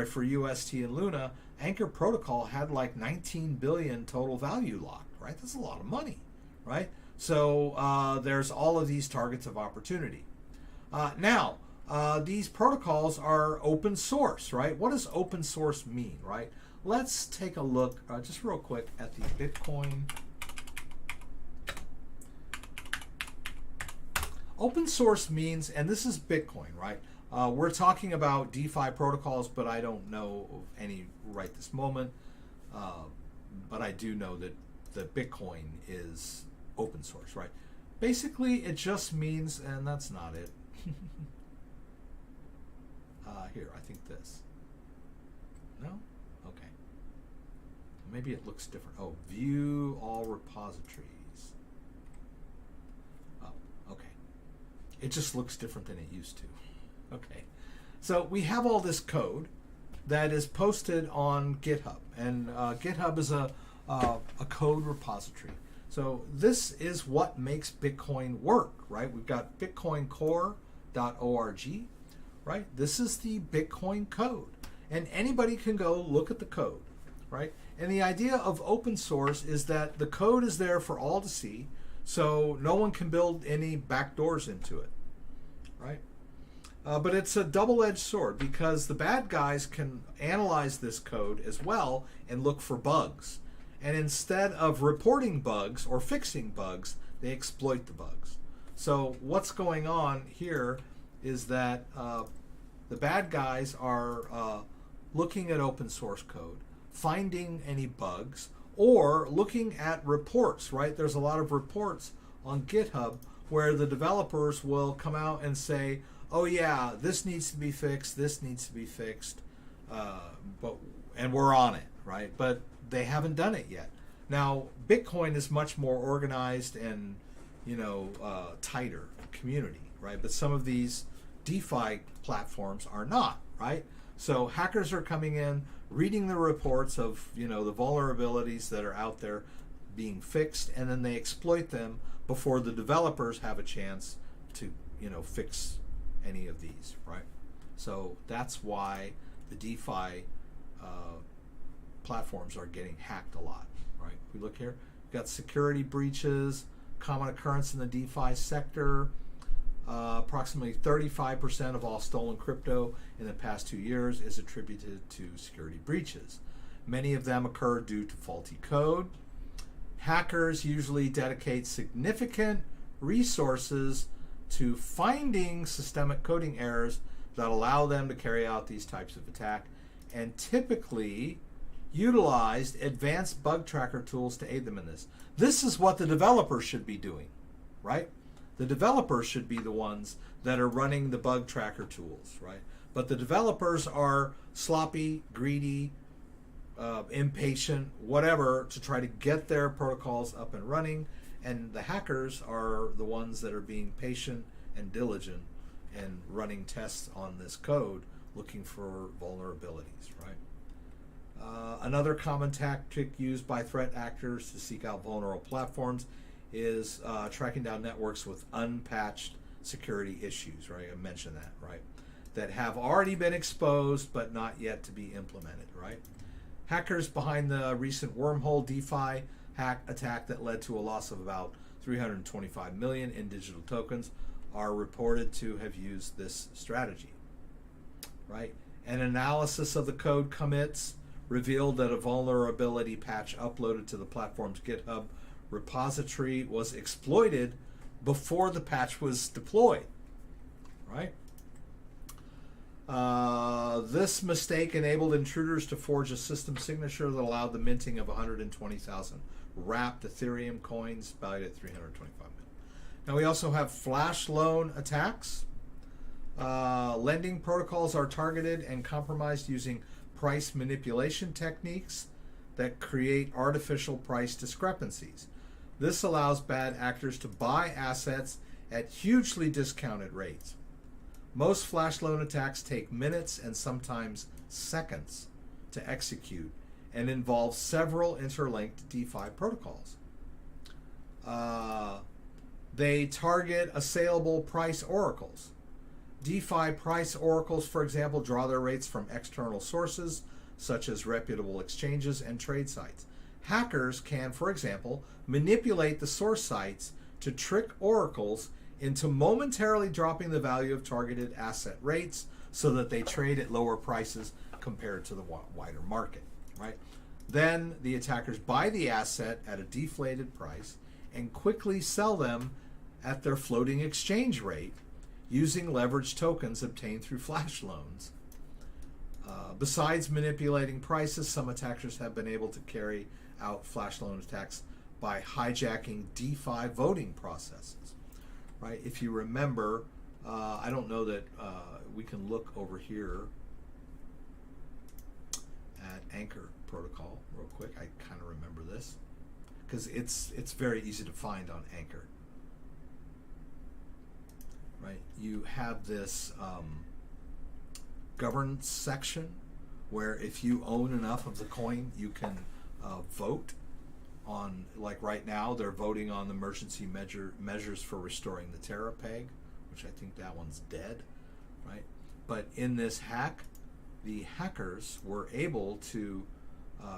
for UST and Luna, Anchor Protocol had like 19 billion total value locked, right? That's a lot of money, right? So there's all of these targets of opportunity. Now, these protocols are open source, right? What does open source mean, right? Let's take a look just real quick at the Bitcoin. Open source means, and this is Bitcoin, right? We're talking about DeFi protocols, but I don't know of any right this moment. But I do know that Bitcoin is open source, right? Basically, it just means, and that's not it. Here, I think this. No? Okay. Maybe it looks different. Oh, view all repositories. Oh, okay. It just looks different than it used to. Okay. So we have all this code that is posted on GitHub, and GitHub is a code repository. So this is what makes Bitcoin work, right? We've got bitcoincore.org, right? This is the Bitcoin code, and anybody can go look at the code, right? And the idea of open source is that the code is there for all to see, So no one can build any backdoors into it, right? But it's a double-edged sword because the bad guys can analyze this code as well and look for bugs. And instead of reporting bugs or fixing bugs, they exploit the bugs. So what's going on here is that the bad guys are looking at open source code, finding any bugs, or looking at reports, right? There's a lot of reports on GitHub where the developers will come out and say, oh yeah, this needs to be fixed, this needs to be fixed, and we're on it, right? But they haven't done it yet. Now, Bitcoin is much more organized and, tighter community, right? But some of these DeFi platforms are not, right? So hackers are coming in, reading the reports of, the vulnerabilities that are out there being fixed, and then they exploit them before the developers have a chance to, fix any of these, right? So that's why the DeFi platforms are getting hacked a lot, right? If we look here, we've got security breaches, common occurrence in the DeFi sector. Approximately 35% of all stolen crypto in the past 2 years is attributed to security breaches. Many of them occur due to faulty code. Hackers usually dedicate significant resources to finding systemic coding errors that allow them to carry out these types of attack, and typically utilized advanced bug tracker tools to aid them in this. This is what the developers should be doing, right? The developers should be the ones that are running the bug tracker tools, right? But the developers are sloppy, greedy, impatient, whatever, to try to get their protocols up and running. And the hackers are the ones that are being patient and diligent and running tests on this code, looking for vulnerabilities, right? Another common tactic used by threat actors to seek out vulnerable platforms is tracking down networks with unpatched security issues, right? I mentioned that, right? That have already been exposed but not yet to be implemented, right? Hackers behind the recent wormhole DeFi hack attack that led to a loss of about 325 million in digital tokens are reported to have used this strategy, right? An analysis of the code commits revealed that a vulnerability patch uploaded to the platform's GitHub repository was exploited before the patch was deployed, right? This mistake enabled intruders to forge a system signature that allowed the minting of 120,000 wrapped Ethereum coins valued at 325 million. Now we also have flash loan attacks. Lending protocols are targeted and compromised using price manipulation techniques that create artificial price discrepancies. This allows bad actors to buy assets at hugely discounted rates. Most flash loan attacks take minutes and sometimes seconds to execute and involve several interlinked DeFi protocols. They target assailable price oracles. DeFi price oracles, for example, draw their rates from external sources such as reputable exchanges and trade sites. Hackers can, for example, manipulate the source sites to trick oracles into momentarily dropping the value of targeted asset rates so that they trade at lower prices compared to the wider market, right? Then the attackers buy the asset at a deflated price and quickly sell them at their floating exchange rate using leveraged tokens obtained through flash loans. Besides manipulating prices, some attackers have been able to carry out flash loan attacks by hijacking DeFi voting processes, right? If you remember, I don't know that we can look over here at Anchor Protocol real quick. I kind of remember this because it's very easy to find on Anchor, right? You have this governance section where if you own enough of the coin, you can vote on, like right now, they're voting on the emergency measures for restoring the Terra peg, which I think that one's dead, right? But in this hack, the hackers were able to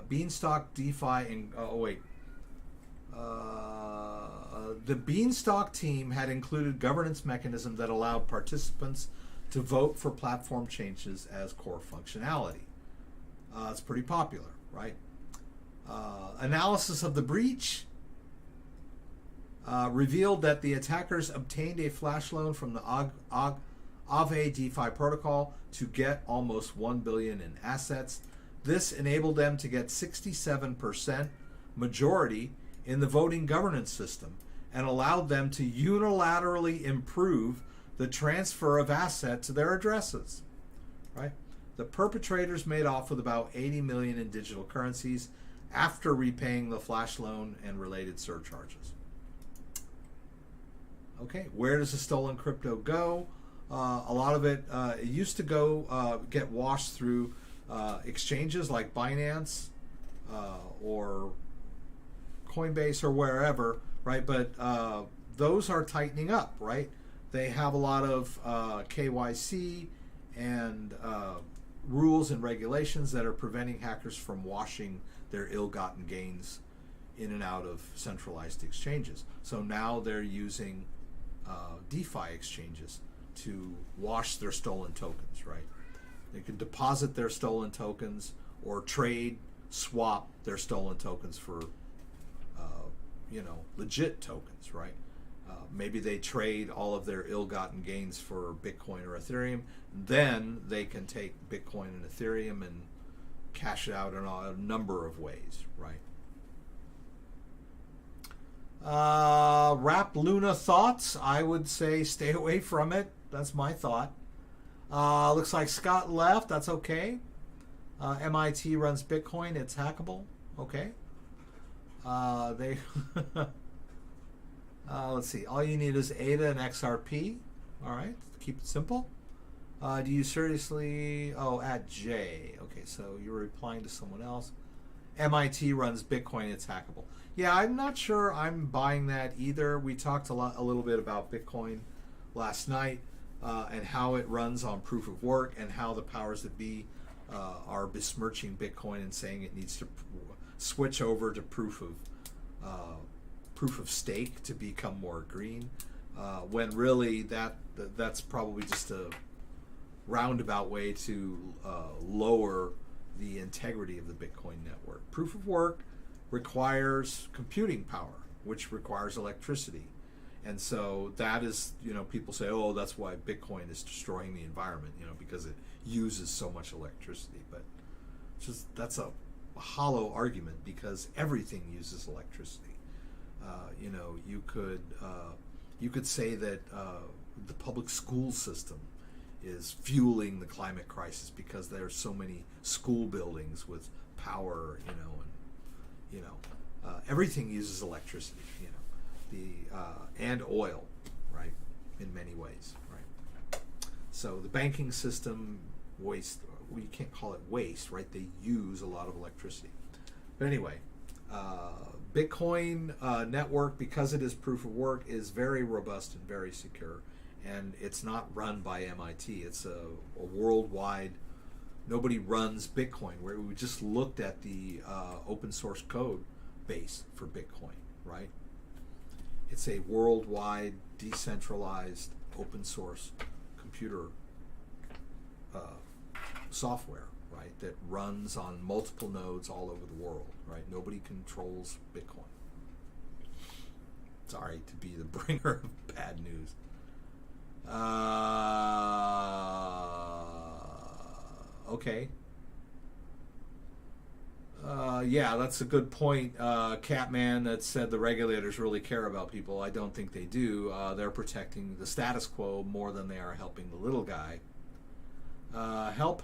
Beanstalk DeFi and The Beanstalk team had included governance mechanism that allowed participants to vote for platform changes as core functionality. It's pretty popular, right? Analysis of the breach revealed that the attackers obtained a flash loan from the Aave DeFi protocol to get almost $1 billion in assets. This enabled them to get 67% majority in the voting governance system and allowed them to unilaterally improve the transfer of assets to their addresses. Right? The perpetrators made off with about 80 million in digital currencies after repaying the flash loan and related surcharges. Okay, where does the stolen crypto go? A lot of it, it used to go get washed through exchanges like Binance or Coinbase or wherever, right? But those are tightening up, right? They have a lot of KYC and rules and regulations that are preventing hackers from washing their ill-gotten gains in and out of centralized exchanges. So now they're using DeFi exchanges to wash their stolen tokens, right? They can deposit their stolen tokens or trade, swap their stolen tokens for, legit tokens, right? Maybe they trade all of their ill-gotten gains for Bitcoin or Ethereum. Then they can take Bitcoin and Ethereum and cash it out in a number of ways, right? Wrap Luna thoughts. I would say stay away from it. That's my thought. Looks like Scott left. That's okay. MIT runs Bitcoin. It's hackable. Okay. Let's see. All you need is ADA and XRP. All right. Keep it simple. Do you seriously? Oh, at J. Okay, so you're replying to someone else. MIT runs Bitcoin. It's hackable. Yeah, I'm not sure I'm buying that either. We talked a little bit about Bitcoin last night and how it runs on proof of work and how the powers that be are besmirching Bitcoin and saying it needs to switch over to proof of stake to become more green. When really that's probably just a roundabout way to lower the integrity of the Bitcoin network. Proof of work requires computing power, which requires electricity. And so that is, people say, oh, that's why Bitcoin is destroying the environment, because it uses so much electricity. But that's a hollow argument because everything uses electricity. You could say that the public school system is fueling the climate crisis because there are so many school buildings with power, everything uses electricity, and oil, right, in many ways, right. So the banking system we can't call it waste, right? They use a lot of electricity. But anyway, Bitcoin network, because it is proof of work, is very robust and very secure. And it's not run by MIT. It's a worldwide, nobody runs Bitcoin. We just looked at the open source code base for Bitcoin, right? It's a worldwide, decentralized, open source computer software, right, that runs on multiple nodes all over the world, right? Nobody controls Bitcoin. Sorry to be the bringer of bad news. Okay. Yeah, that's a good point. Catman that said the regulators really care about people. I don't think they do. They're protecting the status quo more than they are helping the little guy. Help.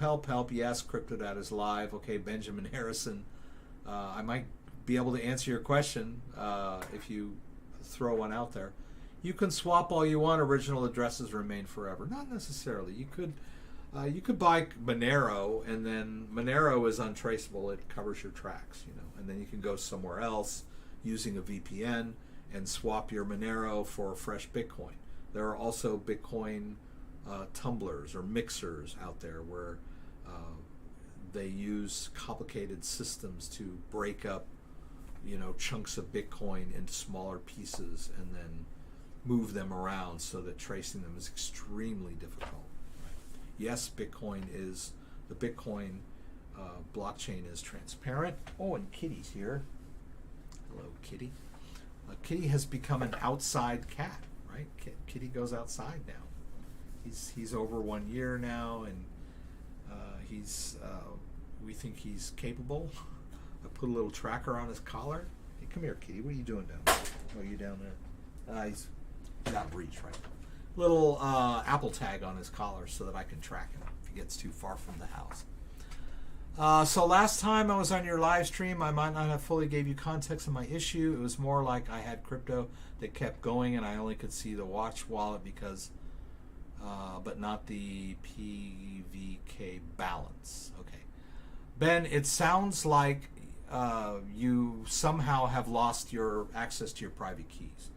Yes, CryptoDad is live. Okay, Benjamin Harrison. I might be able to answer your question if you throw one out there. You can swap all you want. Original addresses remain forever. Not necessarily. You could buy Monero, and then Monero is untraceable. It covers your tracks, and then you can go somewhere else using a VPN and swap your Monero for fresh Bitcoin. There are also Bitcoin tumblers or mixers out there where they use complicated systems to break up chunks of Bitcoin into smaller pieces and then move them around so that tracing them is extremely difficult. Right? Yes, the Bitcoin blockchain is transparent. Oh, and Kitty's here. Hello, Kitty. Kitty has become an outside cat, right? Kitty goes outside now. He's over 1 year now, and we think he's capable. I put a little tracker on his collar. Hey, come here, Kitty. What are you doing down there? Oh, you down there? He's out of reach right now. Little Apple tag on his collar so that I can track him if he gets too far from the house. So last time I was on your live stream, I might not have fully gave you context of my issue. It was more like I had crypto that kept going and I only could see the watch wallet because, but not the PVK balance. Okay. Ben, it sounds like you somehow have lost your access to your private keys.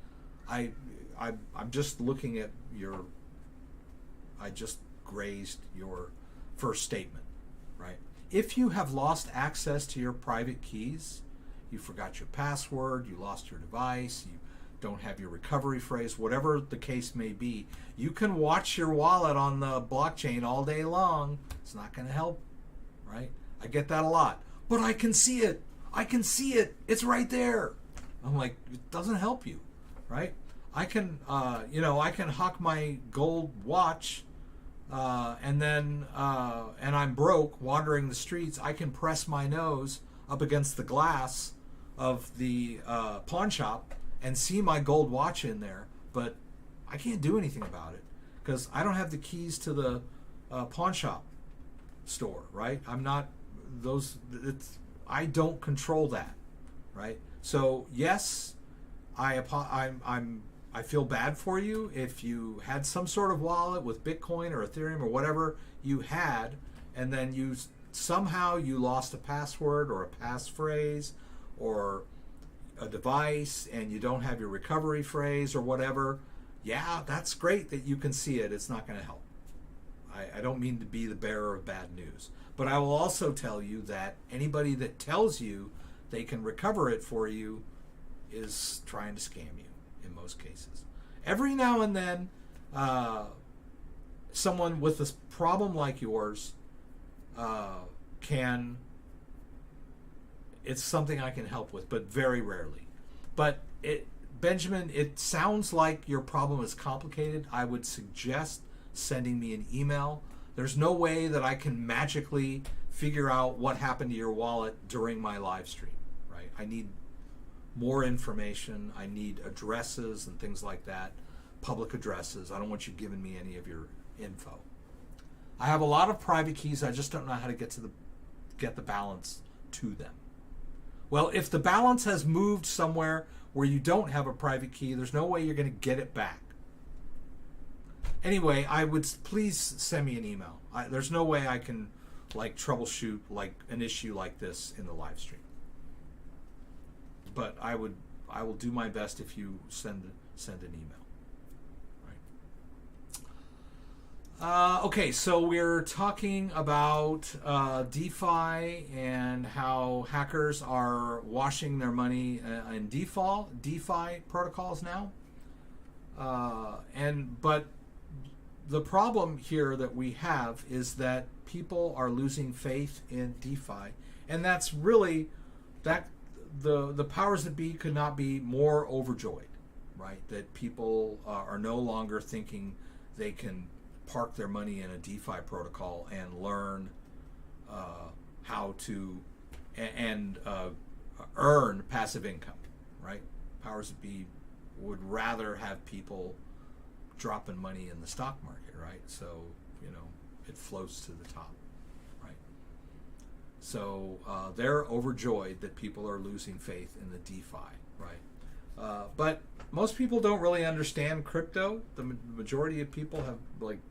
I'm just looking at I just grazed your first statement, right? If you have lost access to your private keys, you forgot your password, you lost your device, you don't have your recovery phrase, whatever the case may be, you can watch your wallet on the blockchain all day long. It's not going to help, right? I get that a lot. But I can see it. I can see it. It's right there. I'm like, it doesn't help you, right? I can, I can hawk my gold watch and I'm broke wandering the streets. I can press my nose up against the glass of the pawn shop and see my gold watch in there, but I can't do anything about it because I don't have the keys to the pawn shop store, right? I don't control that, right? So yes, I feel bad for you if you had some sort of wallet with Bitcoin or Ethereum or whatever you had, and then you lost a password or a passphrase or a device, and you don't have your recovery phrase or whatever. Yeah, that's great that you can see it. It's not going to help. I don't mean to be the bearer of bad news, but I will also tell you that anybody that tells you they can recover it for you is trying to scam you in most cases. Every now and then, someone with this problem like yours it's something I can help with, but very rarely. But Benjamin, it sounds like your problem is complicated. I would suggest sending me an email. There's no way that I can magically figure out what happened to your wallet during my live stream, right? I need more information. I need addresses and things like that, public addresses. I don't want you giving me any of your info. I have a lot of private keys. I just don't know how to get the balance to them. Well, if the balance has moved somewhere where you don't have a private key, there's no way you're going to get it back. Anyway, I would please send me an email. There's no way I can troubleshoot an issue like this in the live stream. But I will do my best if you send an email. Okay, so we're talking about DeFi and how hackers are washing their money in DeFi protocols now. But the problem here that we have is that people are losing faith in DeFi, and that's really that the powers that be could not be more overjoyed, right? That people are no longer thinking they can park their money in a DeFi protocol and learn how to earn passive income, right? Powers that be would rather have people dropping money in the stock market, right? So, it floats to the top, right? So they're overjoyed that people are losing faith in the DeFi, right? But most people don't really understand crypto. The majority of people have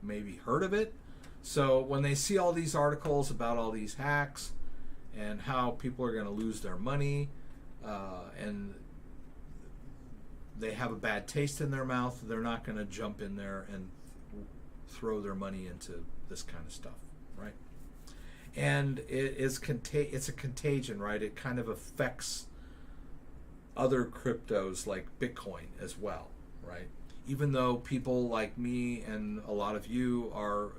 maybe heard of it. So when they see all these articles about all these hacks and how people are going to lose their money and they have a bad taste in their mouth, they're not going to jump in there and throw their money into this kind of stuff, right? And it's a contagion, right? It kind of affects other cryptos like Bitcoin as well, right? Even though people like me and a lot of you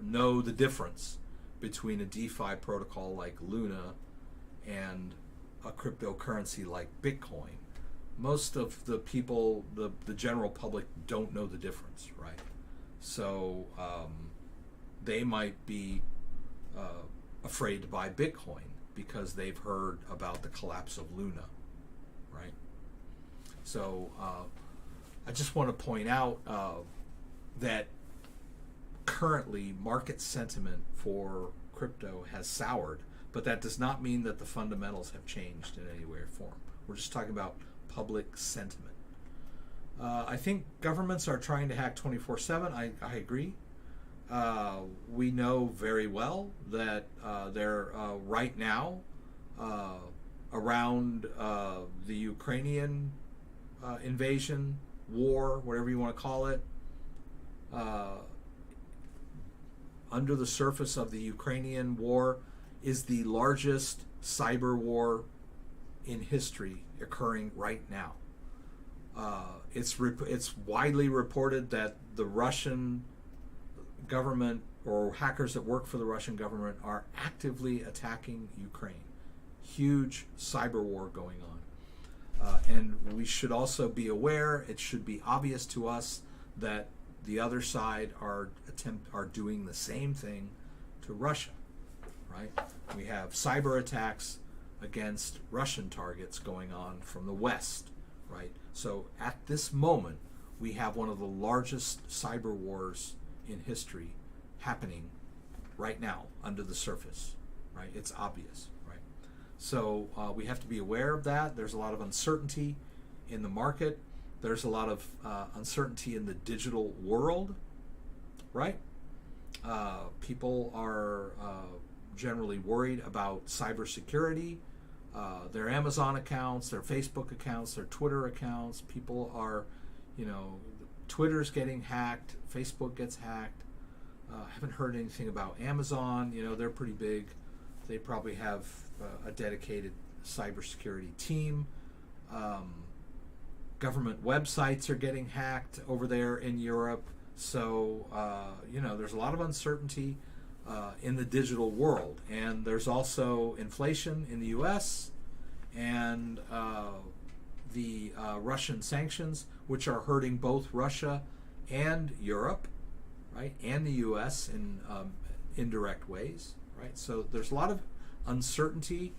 know the difference between a DeFi protocol like Luna and a cryptocurrency like Bitcoin, most of the people, the general public, don't know the difference, right? So they might be afraid to buy Bitcoin because they've heard about the collapse of Luna, right? So I just want to point out that currently market sentiment for crypto has soured, but that does not mean that the fundamentals have changed in any way or form. We're just talking about public sentiment. I think governments are trying to hack 24/7. I agree. We know very well that they're right now around the Ukrainian invasion, war, whatever you want to call it. Under the surface of the Ukrainian war is the largest cyber war in history occurring right now. It's widely reported that the Russian government or hackers that work for the Russian government are actively attacking Ukraine. Huge cyber war going on. And we should also be aware, it should be obvious to us that the other side are doing the same thing to Russia, right? We have cyber attacks against Russian targets going on from the West, right? So at this moment, we have one of the largest cyber wars in history happening right now under the surface, right? It's obvious, right? So we have to be aware of that. There's a lot of uncertainty in the market. There's a lot of uncertainty in the digital world, right? People are generally worried about cybersecurity. Their Amazon accounts, their Facebook accounts, their Twitter accounts. People are, Twitter's getting hacked, Facebook gets hacked. Haven't heard anything about Amazon. They're pretty big. They probably have a dedicated cybersecurity team. Government websites are getting hacked over there in Europe. So, there's a lot of uncertainty in the digital world. And there's also inflation in the U.S. and the Russian sanctions, which are hurting both Russia and Europe, right, and the U.S. in indirect ways, right? So there's a lot of uncertainty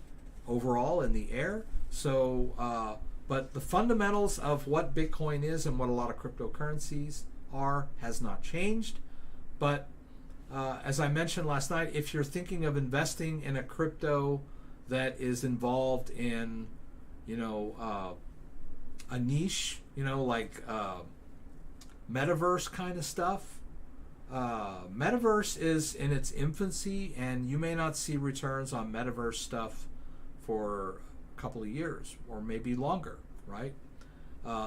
overall in the air. So, but the fundamentals of what Bitcoin is and what a lot of cryptocurrencies are has not changed. But as I mentioned last night, if you're thinking of investing in a crypto that is involved in, a niche, like metaverse kind of stuff, metaverse is in its infancy, and you may not see returns on metaverse stuff for a couple of years or maybe longer, right?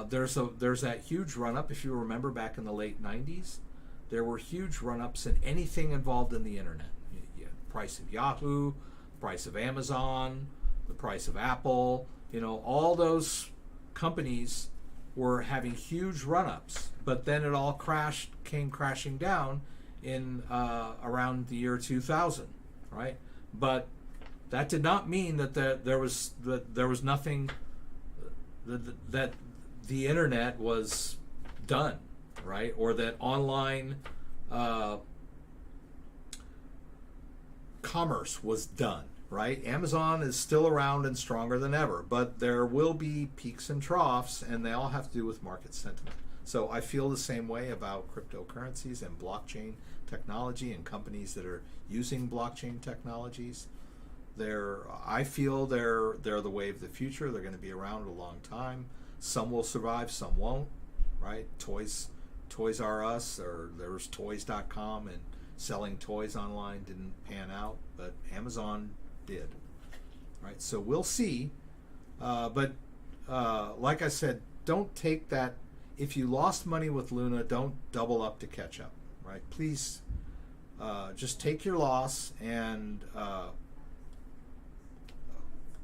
There's that huge run-up. If you remember back in the late 90s, there were huge run-ups in anything involved in the internet. Price of Yahoo, price of Amazon, the price of Apple, all those companies were having huge run-ups, but then it all came crashing down in around the year 2000, right? But that did not mean that there was nothing, that the internet was done, right? Or that online commerce was done, right? Amazon is still around and stronger than ever, but there will be peaks and troughs, and they all have to do with market sentiment. So I feel the same way about cryptocurrencies and blockchain technology and companies that are using blockchain technologies. I feel they're the way of the future. They're going to be around a long time. Some will survive, some won't, right? Toys R Us, or there was toys.com, and selling toys online didn't pan out, but Amazon did, right? So we'll see. But like I said, don't take that. If you lost money with Luna, don't double up to catch up, right? Please just take your loss and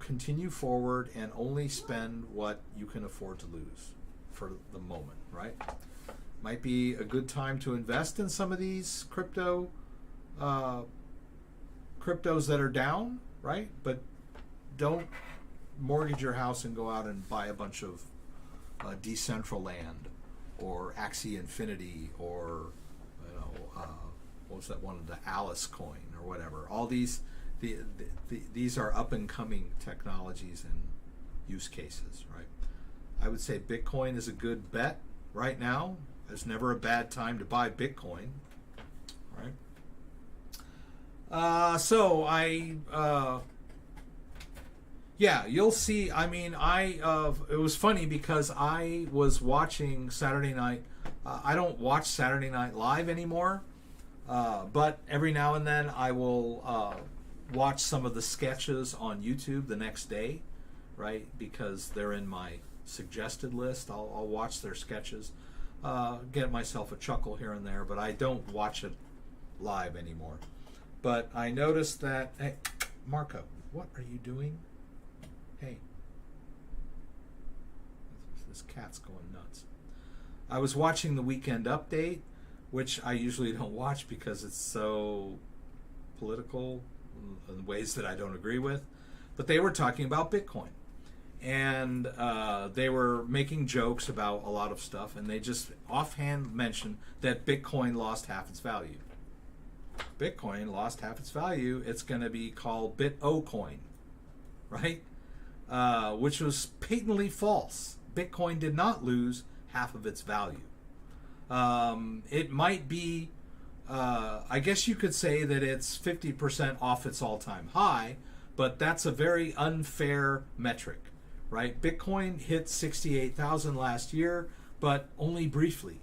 continue forward and only spend what you can afford to lose for the moment, right? Might be a good time to invest in some of these cryptos that are down, right? But don't mortgage your house and go out and buy a bunch of Decentraland or Axie Infinity or what was that one, the Alice coin or whatever. All these these are up and coming technologies and use cases, right? I would say Bitcoin is a good bet right now. There's never a bad time to buy Bitcoin, right? Yeah, you'll see. I mean, it was funny because I was watching Saturday Night. I don't watch Saturday Night Live anymore, but every now and then I will watch some of the sketches on YouTube the next day, right? Because they're in my suggested list. I'll watch their sketches, get myself a chuckle here and there, but I don't watch it live anymore. But I noticed that, hey, Marco, what are you doing? Hey, this cat's going nuts. I was watching the Weekend Update, which I usually don't watch because it's so political in ways that I don't agree with. But they were talking about Bitcoin. And they were making jokes about a lot of stuff, and they just offhand mentioned that Bitcoin lost half its value. Bitcoin lost half its value. It's going to be called BitOcoin, right? Which was patently false. Bitcoin did not lose half of its value. It might be, I guess you could say that it's 50% off its all-time high, but that's a very unfair metric, right? Bitcoin hit 68,000 last year, but only briefly,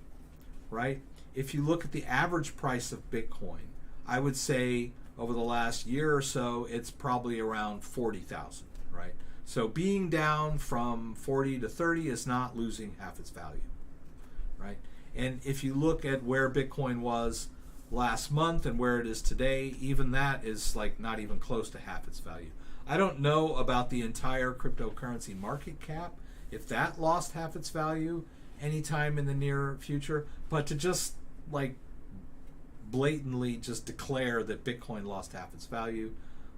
right? If you look at the average price of Bitcoin, I would say over the last year or so, it's probably around 40,000, right? So being down from 40 to 30 is not losing half its value, right? And if you look at where Bitcoin was last month and where it is today, even that is like not even close to half its value. I don't know about the entire cryptocurrency market cap, if that lost half its value anytime in the near future, but to just like blatantly just declare that Bitcoin lost half its value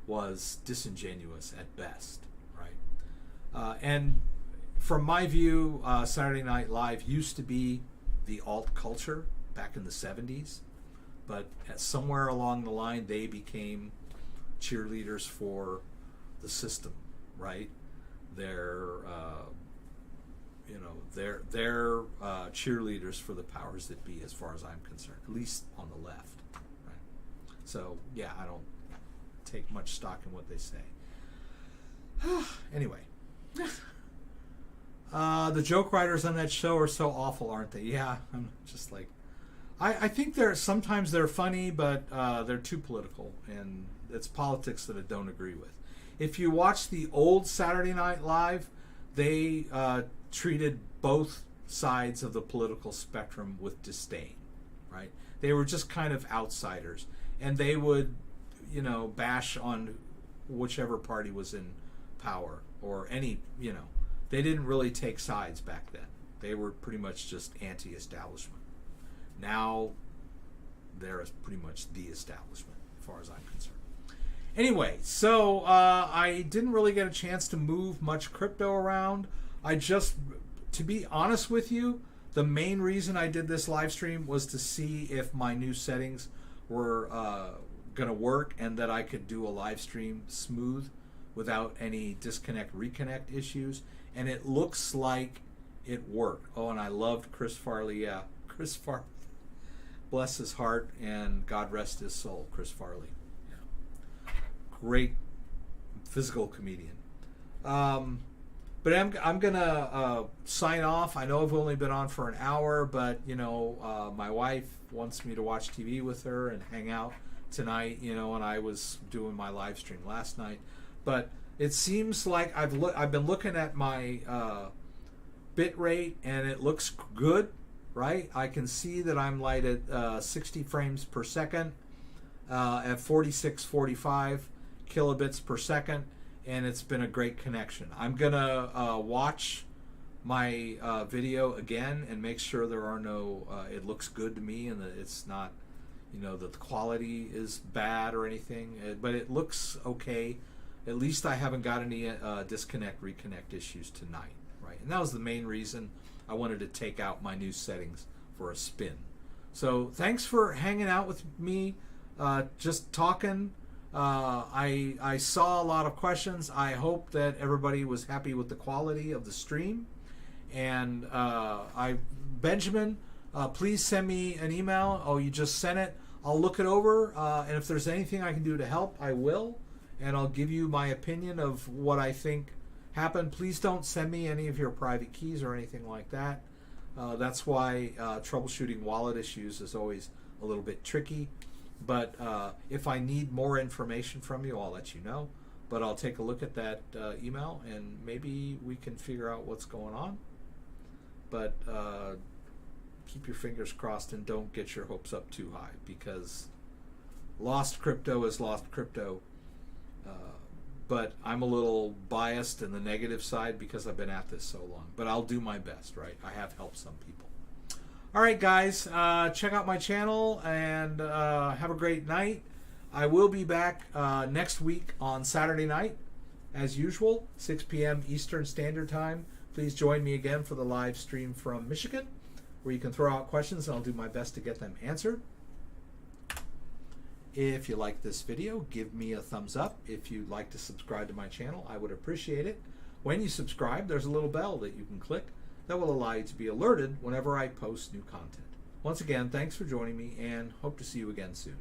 was disingenuous at best, right? And from my view, Saturday Night Live used to be the alt culture back in the 70s, but somewhere along the line they became cheerleaders for the system, right? They're they're cheerleaders for the powers that be, as far as I'm concerned, at least on the left, right? So yeah, I don't take much stock in what they say. Anyway, the joke writers on that show are so awful, aren't they? Yeah, I'm just like, I think sometimes they're funny, but they're too political, and it's politics that I don't agree with. If you watch the old Saturday Night Live, they treated both sides of the political spectrum with disdain, right? They were just kind of outsiders, and they would, bash on whichever party was in power or any, they didn't really take sides back then. They were pretty much just anti-establishment. Now, they're pretty much the establishment, as far as I'm concerned. Anyway, so I didn't really get a chance to move much crypto around. To be honest with you, the main reason I did this live stream was to see if my new settings were going to work and that I could do a live stream smooth without any disconnect, reconnect issues. And it looks like it worked. Oh, and I loved Chris Farley. Yeah, Chris Farley. Bless his heart and God rest his soul, Chris Farley. Yeah. Great physical comedian. But I'm gonna sign off. I know I've only been on for an hour, but my wife wants me to watch TV with her and hang out tonight. And I was doing my live stream last night. But it seems like I've been looking at my bit rate, and it looks good, right? I can see that I'm like at 60 frames per second at 4645 kilobits per second. and it's been a great connection. I'm gonna watch my video again and make sure there are no it looks good to me and that it's not, you know, that the quality is bad or anything, but it looks okay. At least I haven't got any disconnect reconnect issues tonight, right? And that was the main reason I wanted to take out my new settings for a spin. So thanks for hanging out with me, just talking. I saw a lot of questions. I hope that everybody was happy with the quality of the stream. And Benjamin, please send me an email. Oh, you just sent it. I'll look it over, and if there's anything I can do to help, I will. And I'll give you my opinion of what I think happened. Please don't send me any of your private keys or anything like that. That's why troubleshooting wallet issues is always a little bit tricky. But if I need more information from you, I'll let you know. But I'll take a look at that email, and maybe we can figure out what's going on. But keep your fingers crossed and don't get your hopes up too high, because lost crypto is lost crypto. But I'm a little biased in the negative side because I've been at this so long. But I'll do my best, right? I have helped some people. All right, guys, check out my channel and have a great night. I will be back next week on Saturday night, as usual, 6 p.m. Eastern Standard Time. Please join me again for the live stream from Michigan, where you can throw out questions and I'll do my best to get them answered. If you like this video, give me a thumbs up. If you'd like to subscribe to my channel, I would appreciate it. When you subscribe, there's a little bell that you can click that will allow you to be alerted whenever I post new content. Once again, thanks for joining me and hope to see you again soon.